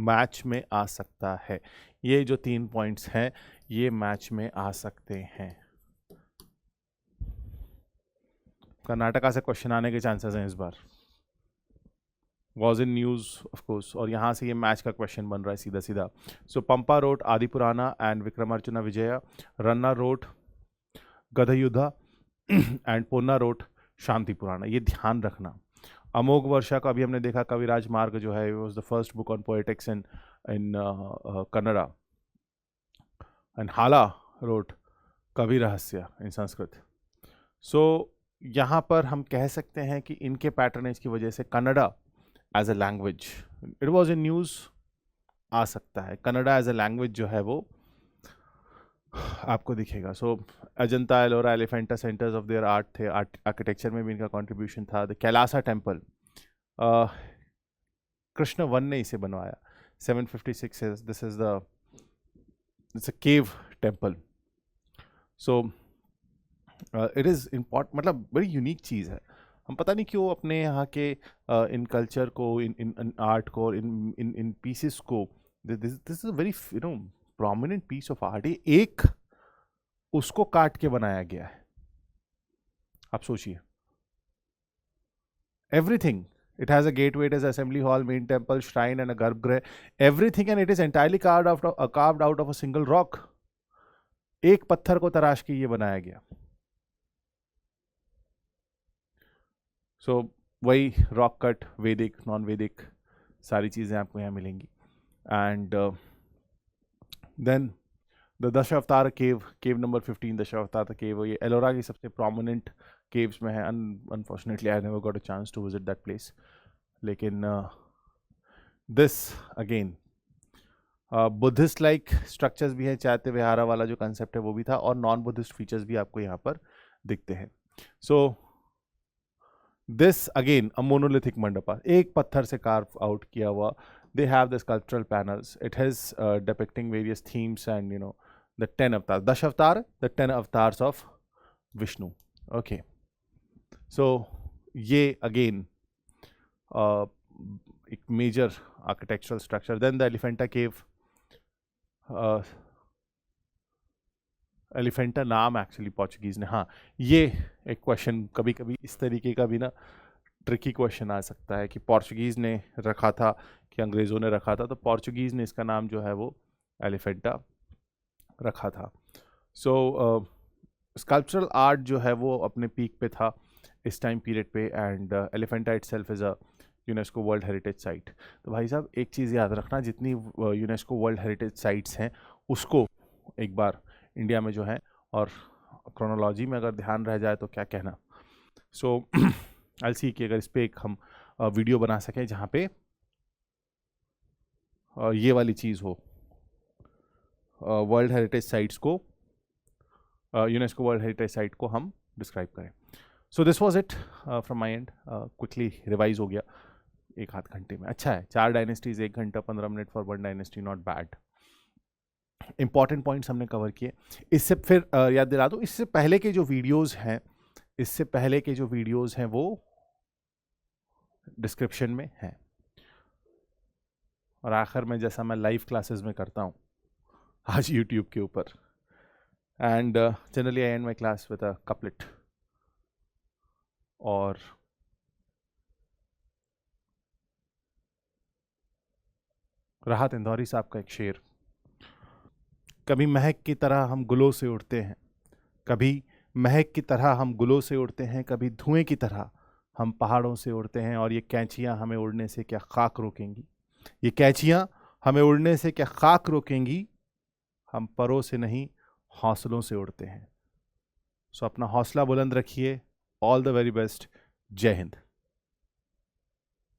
मैच में आ सकता है. ये जो 3 पॉइंट्स हैं ये मैच में आ सकते हैं. कर्नाटका से क्वेश्चन आने के चांसेस हैं इस बार. Was in news of course. और यहाँ से ये मैच का क्वेश्चन बन रहा है सीधा सीधा. सो पंपा wrote Adi Purana and Vikramarjuna Vijaya. Ranna wrote Gadayuddha and Ponna wrote Shanti Purana. ये ध्यान रखना. अमोघ वर्षा का अभी हमने देखा कविराज मार्ग जो है was the first book on poetics in Kannada. And हाला रोट कवि रहस्य इन संस्कृत. सो यहाँ पर हम कह सकते हैं कि इनके पैटर्नेज की वजह से Kannada as a language, it was in news, आ सकता है. कन्नड़ा एज अ लैंग्वेज जो है वो आपको दिखेगा. So Ajanta, Ellora, Elephanta centres of their art थे. आर्किटेक्चर में भी इनका कंट्रीब्यूशन था. The Kailasa temple, Krishna one ने इसे बनवाया. 756 this is the, it's a cave temple. So it is important, मतलब बड़ी यूनिक चीज़ है. हम पता नहीं क्यों अपने यहाँ के इन कल्चर को, इन आर्ट को, इन पीसेस को, this is a very prominent piece of art. ये एक उसको काट के बनाया गया है. आप सोचिए, everything, it has a gateway, it is assembly hall, main temple, shrine and a garbhagriha, everything, and it is entirely carved out of a single rock. एक पत्थर को तराश के ये बनाया गया. सो वही रॉक कट, वैदिक, नॉन वैदिक, सारी चीज़ें आपको यहाँ मिलेंगी. And then the Dashavatara cave, cave number 15 Dashavatara cave, ये एलोरा की सबसे प्रोमिनेंट केव्स में है. Unfortunately I never got a chance to visit that place. लेकिन this again Buddhist like structures भी हैं. चैत्य विहारा वाला जो कंसेप्ट है वो भी था, और नॉन बुद्धिस्ट फीचर्स भी आपको यहाँ पर दिखते हैं. So this again a monolithic mandapa, एक पत्थर से कार्व आउट किया हुआ. They have the sculptural panels. It has depicting various themes and the 10 avatar, dasha avatar, the 10 avatars of Vishnu. Okay. So ये अगेन एक major architectural structure. Then the Elephanta cave. Elephanta नाम एक्चुअली पोर्चुगीज ने, हाँ ये एक क्वेश्चन कभी कभी इस तरीके का भी ना ट्रिकी क्वेश्चन आ सकता है कि पोर्चुगीज़ ने रखा था कि अंग्रेज़ों ने रखा था, तो पोर्चुगीज़ ने इसका नाम जो है वो एलिफेंटा रखा था। सो स्कल्पचरल आर्ट जो है वो अपने पीक पे था इस टाइम पीरियड पे, and Elephanta itself is a UNESCO world heritage site. तो भाई साहब एक चीज़ याद रखना, जितनी यूनेस्को वर्ल्ड हेरिटेज साइट्स हैं उसको एक बार इंडिया में जो है, और क्रोनोलॉजी में अगर ध्यान रह जाए तो क्या कहना। सो आई सी कि अगर इस पर एक हम वीडियो बना सकें जहाँ पे ये वाली चीज़ हो, वर्ल्ड हेरिटेज साइट्स को, यूनेस्को वर्ल्ड हेरिटेज साइट को हम डिस्क्राइब करें। सो this was it from my and. Quickly revise हो गया एक आध घंटे में, अच्छा है। 4 डायनेस्टीज 1 घंटा 15 minute for 1 dynasty, not bad. Important points हमने कवर किए। इससे फिर याद दिला दूं, इससे पहले के जो वीडियोस हैं वो डिस्क्रिप्शन में हैं। और आखिर में जैसा मैं लाइव क्लासेस में करता हूँ आज यूट्यूब के ऊपर, and generally I and my class with a couplet, और राहत इंदौरी साहब का एक शेर, कभी महक की तरह हम गुलों से उड़ते हैं, कभी महक की तरह हम गुलों से उड़ते हैं, कभी धुएं की तरह हम पहाड़ों से उड़ते हैं, और ये कैंचियां हमें उड़ने से क्या खाक रोकेंगी, ये कैंचियां हमें उड़ने से क्या खाक रोकेंगी, हम परों से नहीं हौसलों से उड़ते हैं। सो अपना हौसला बुलंद रखिए। All the very best. जय हिंद।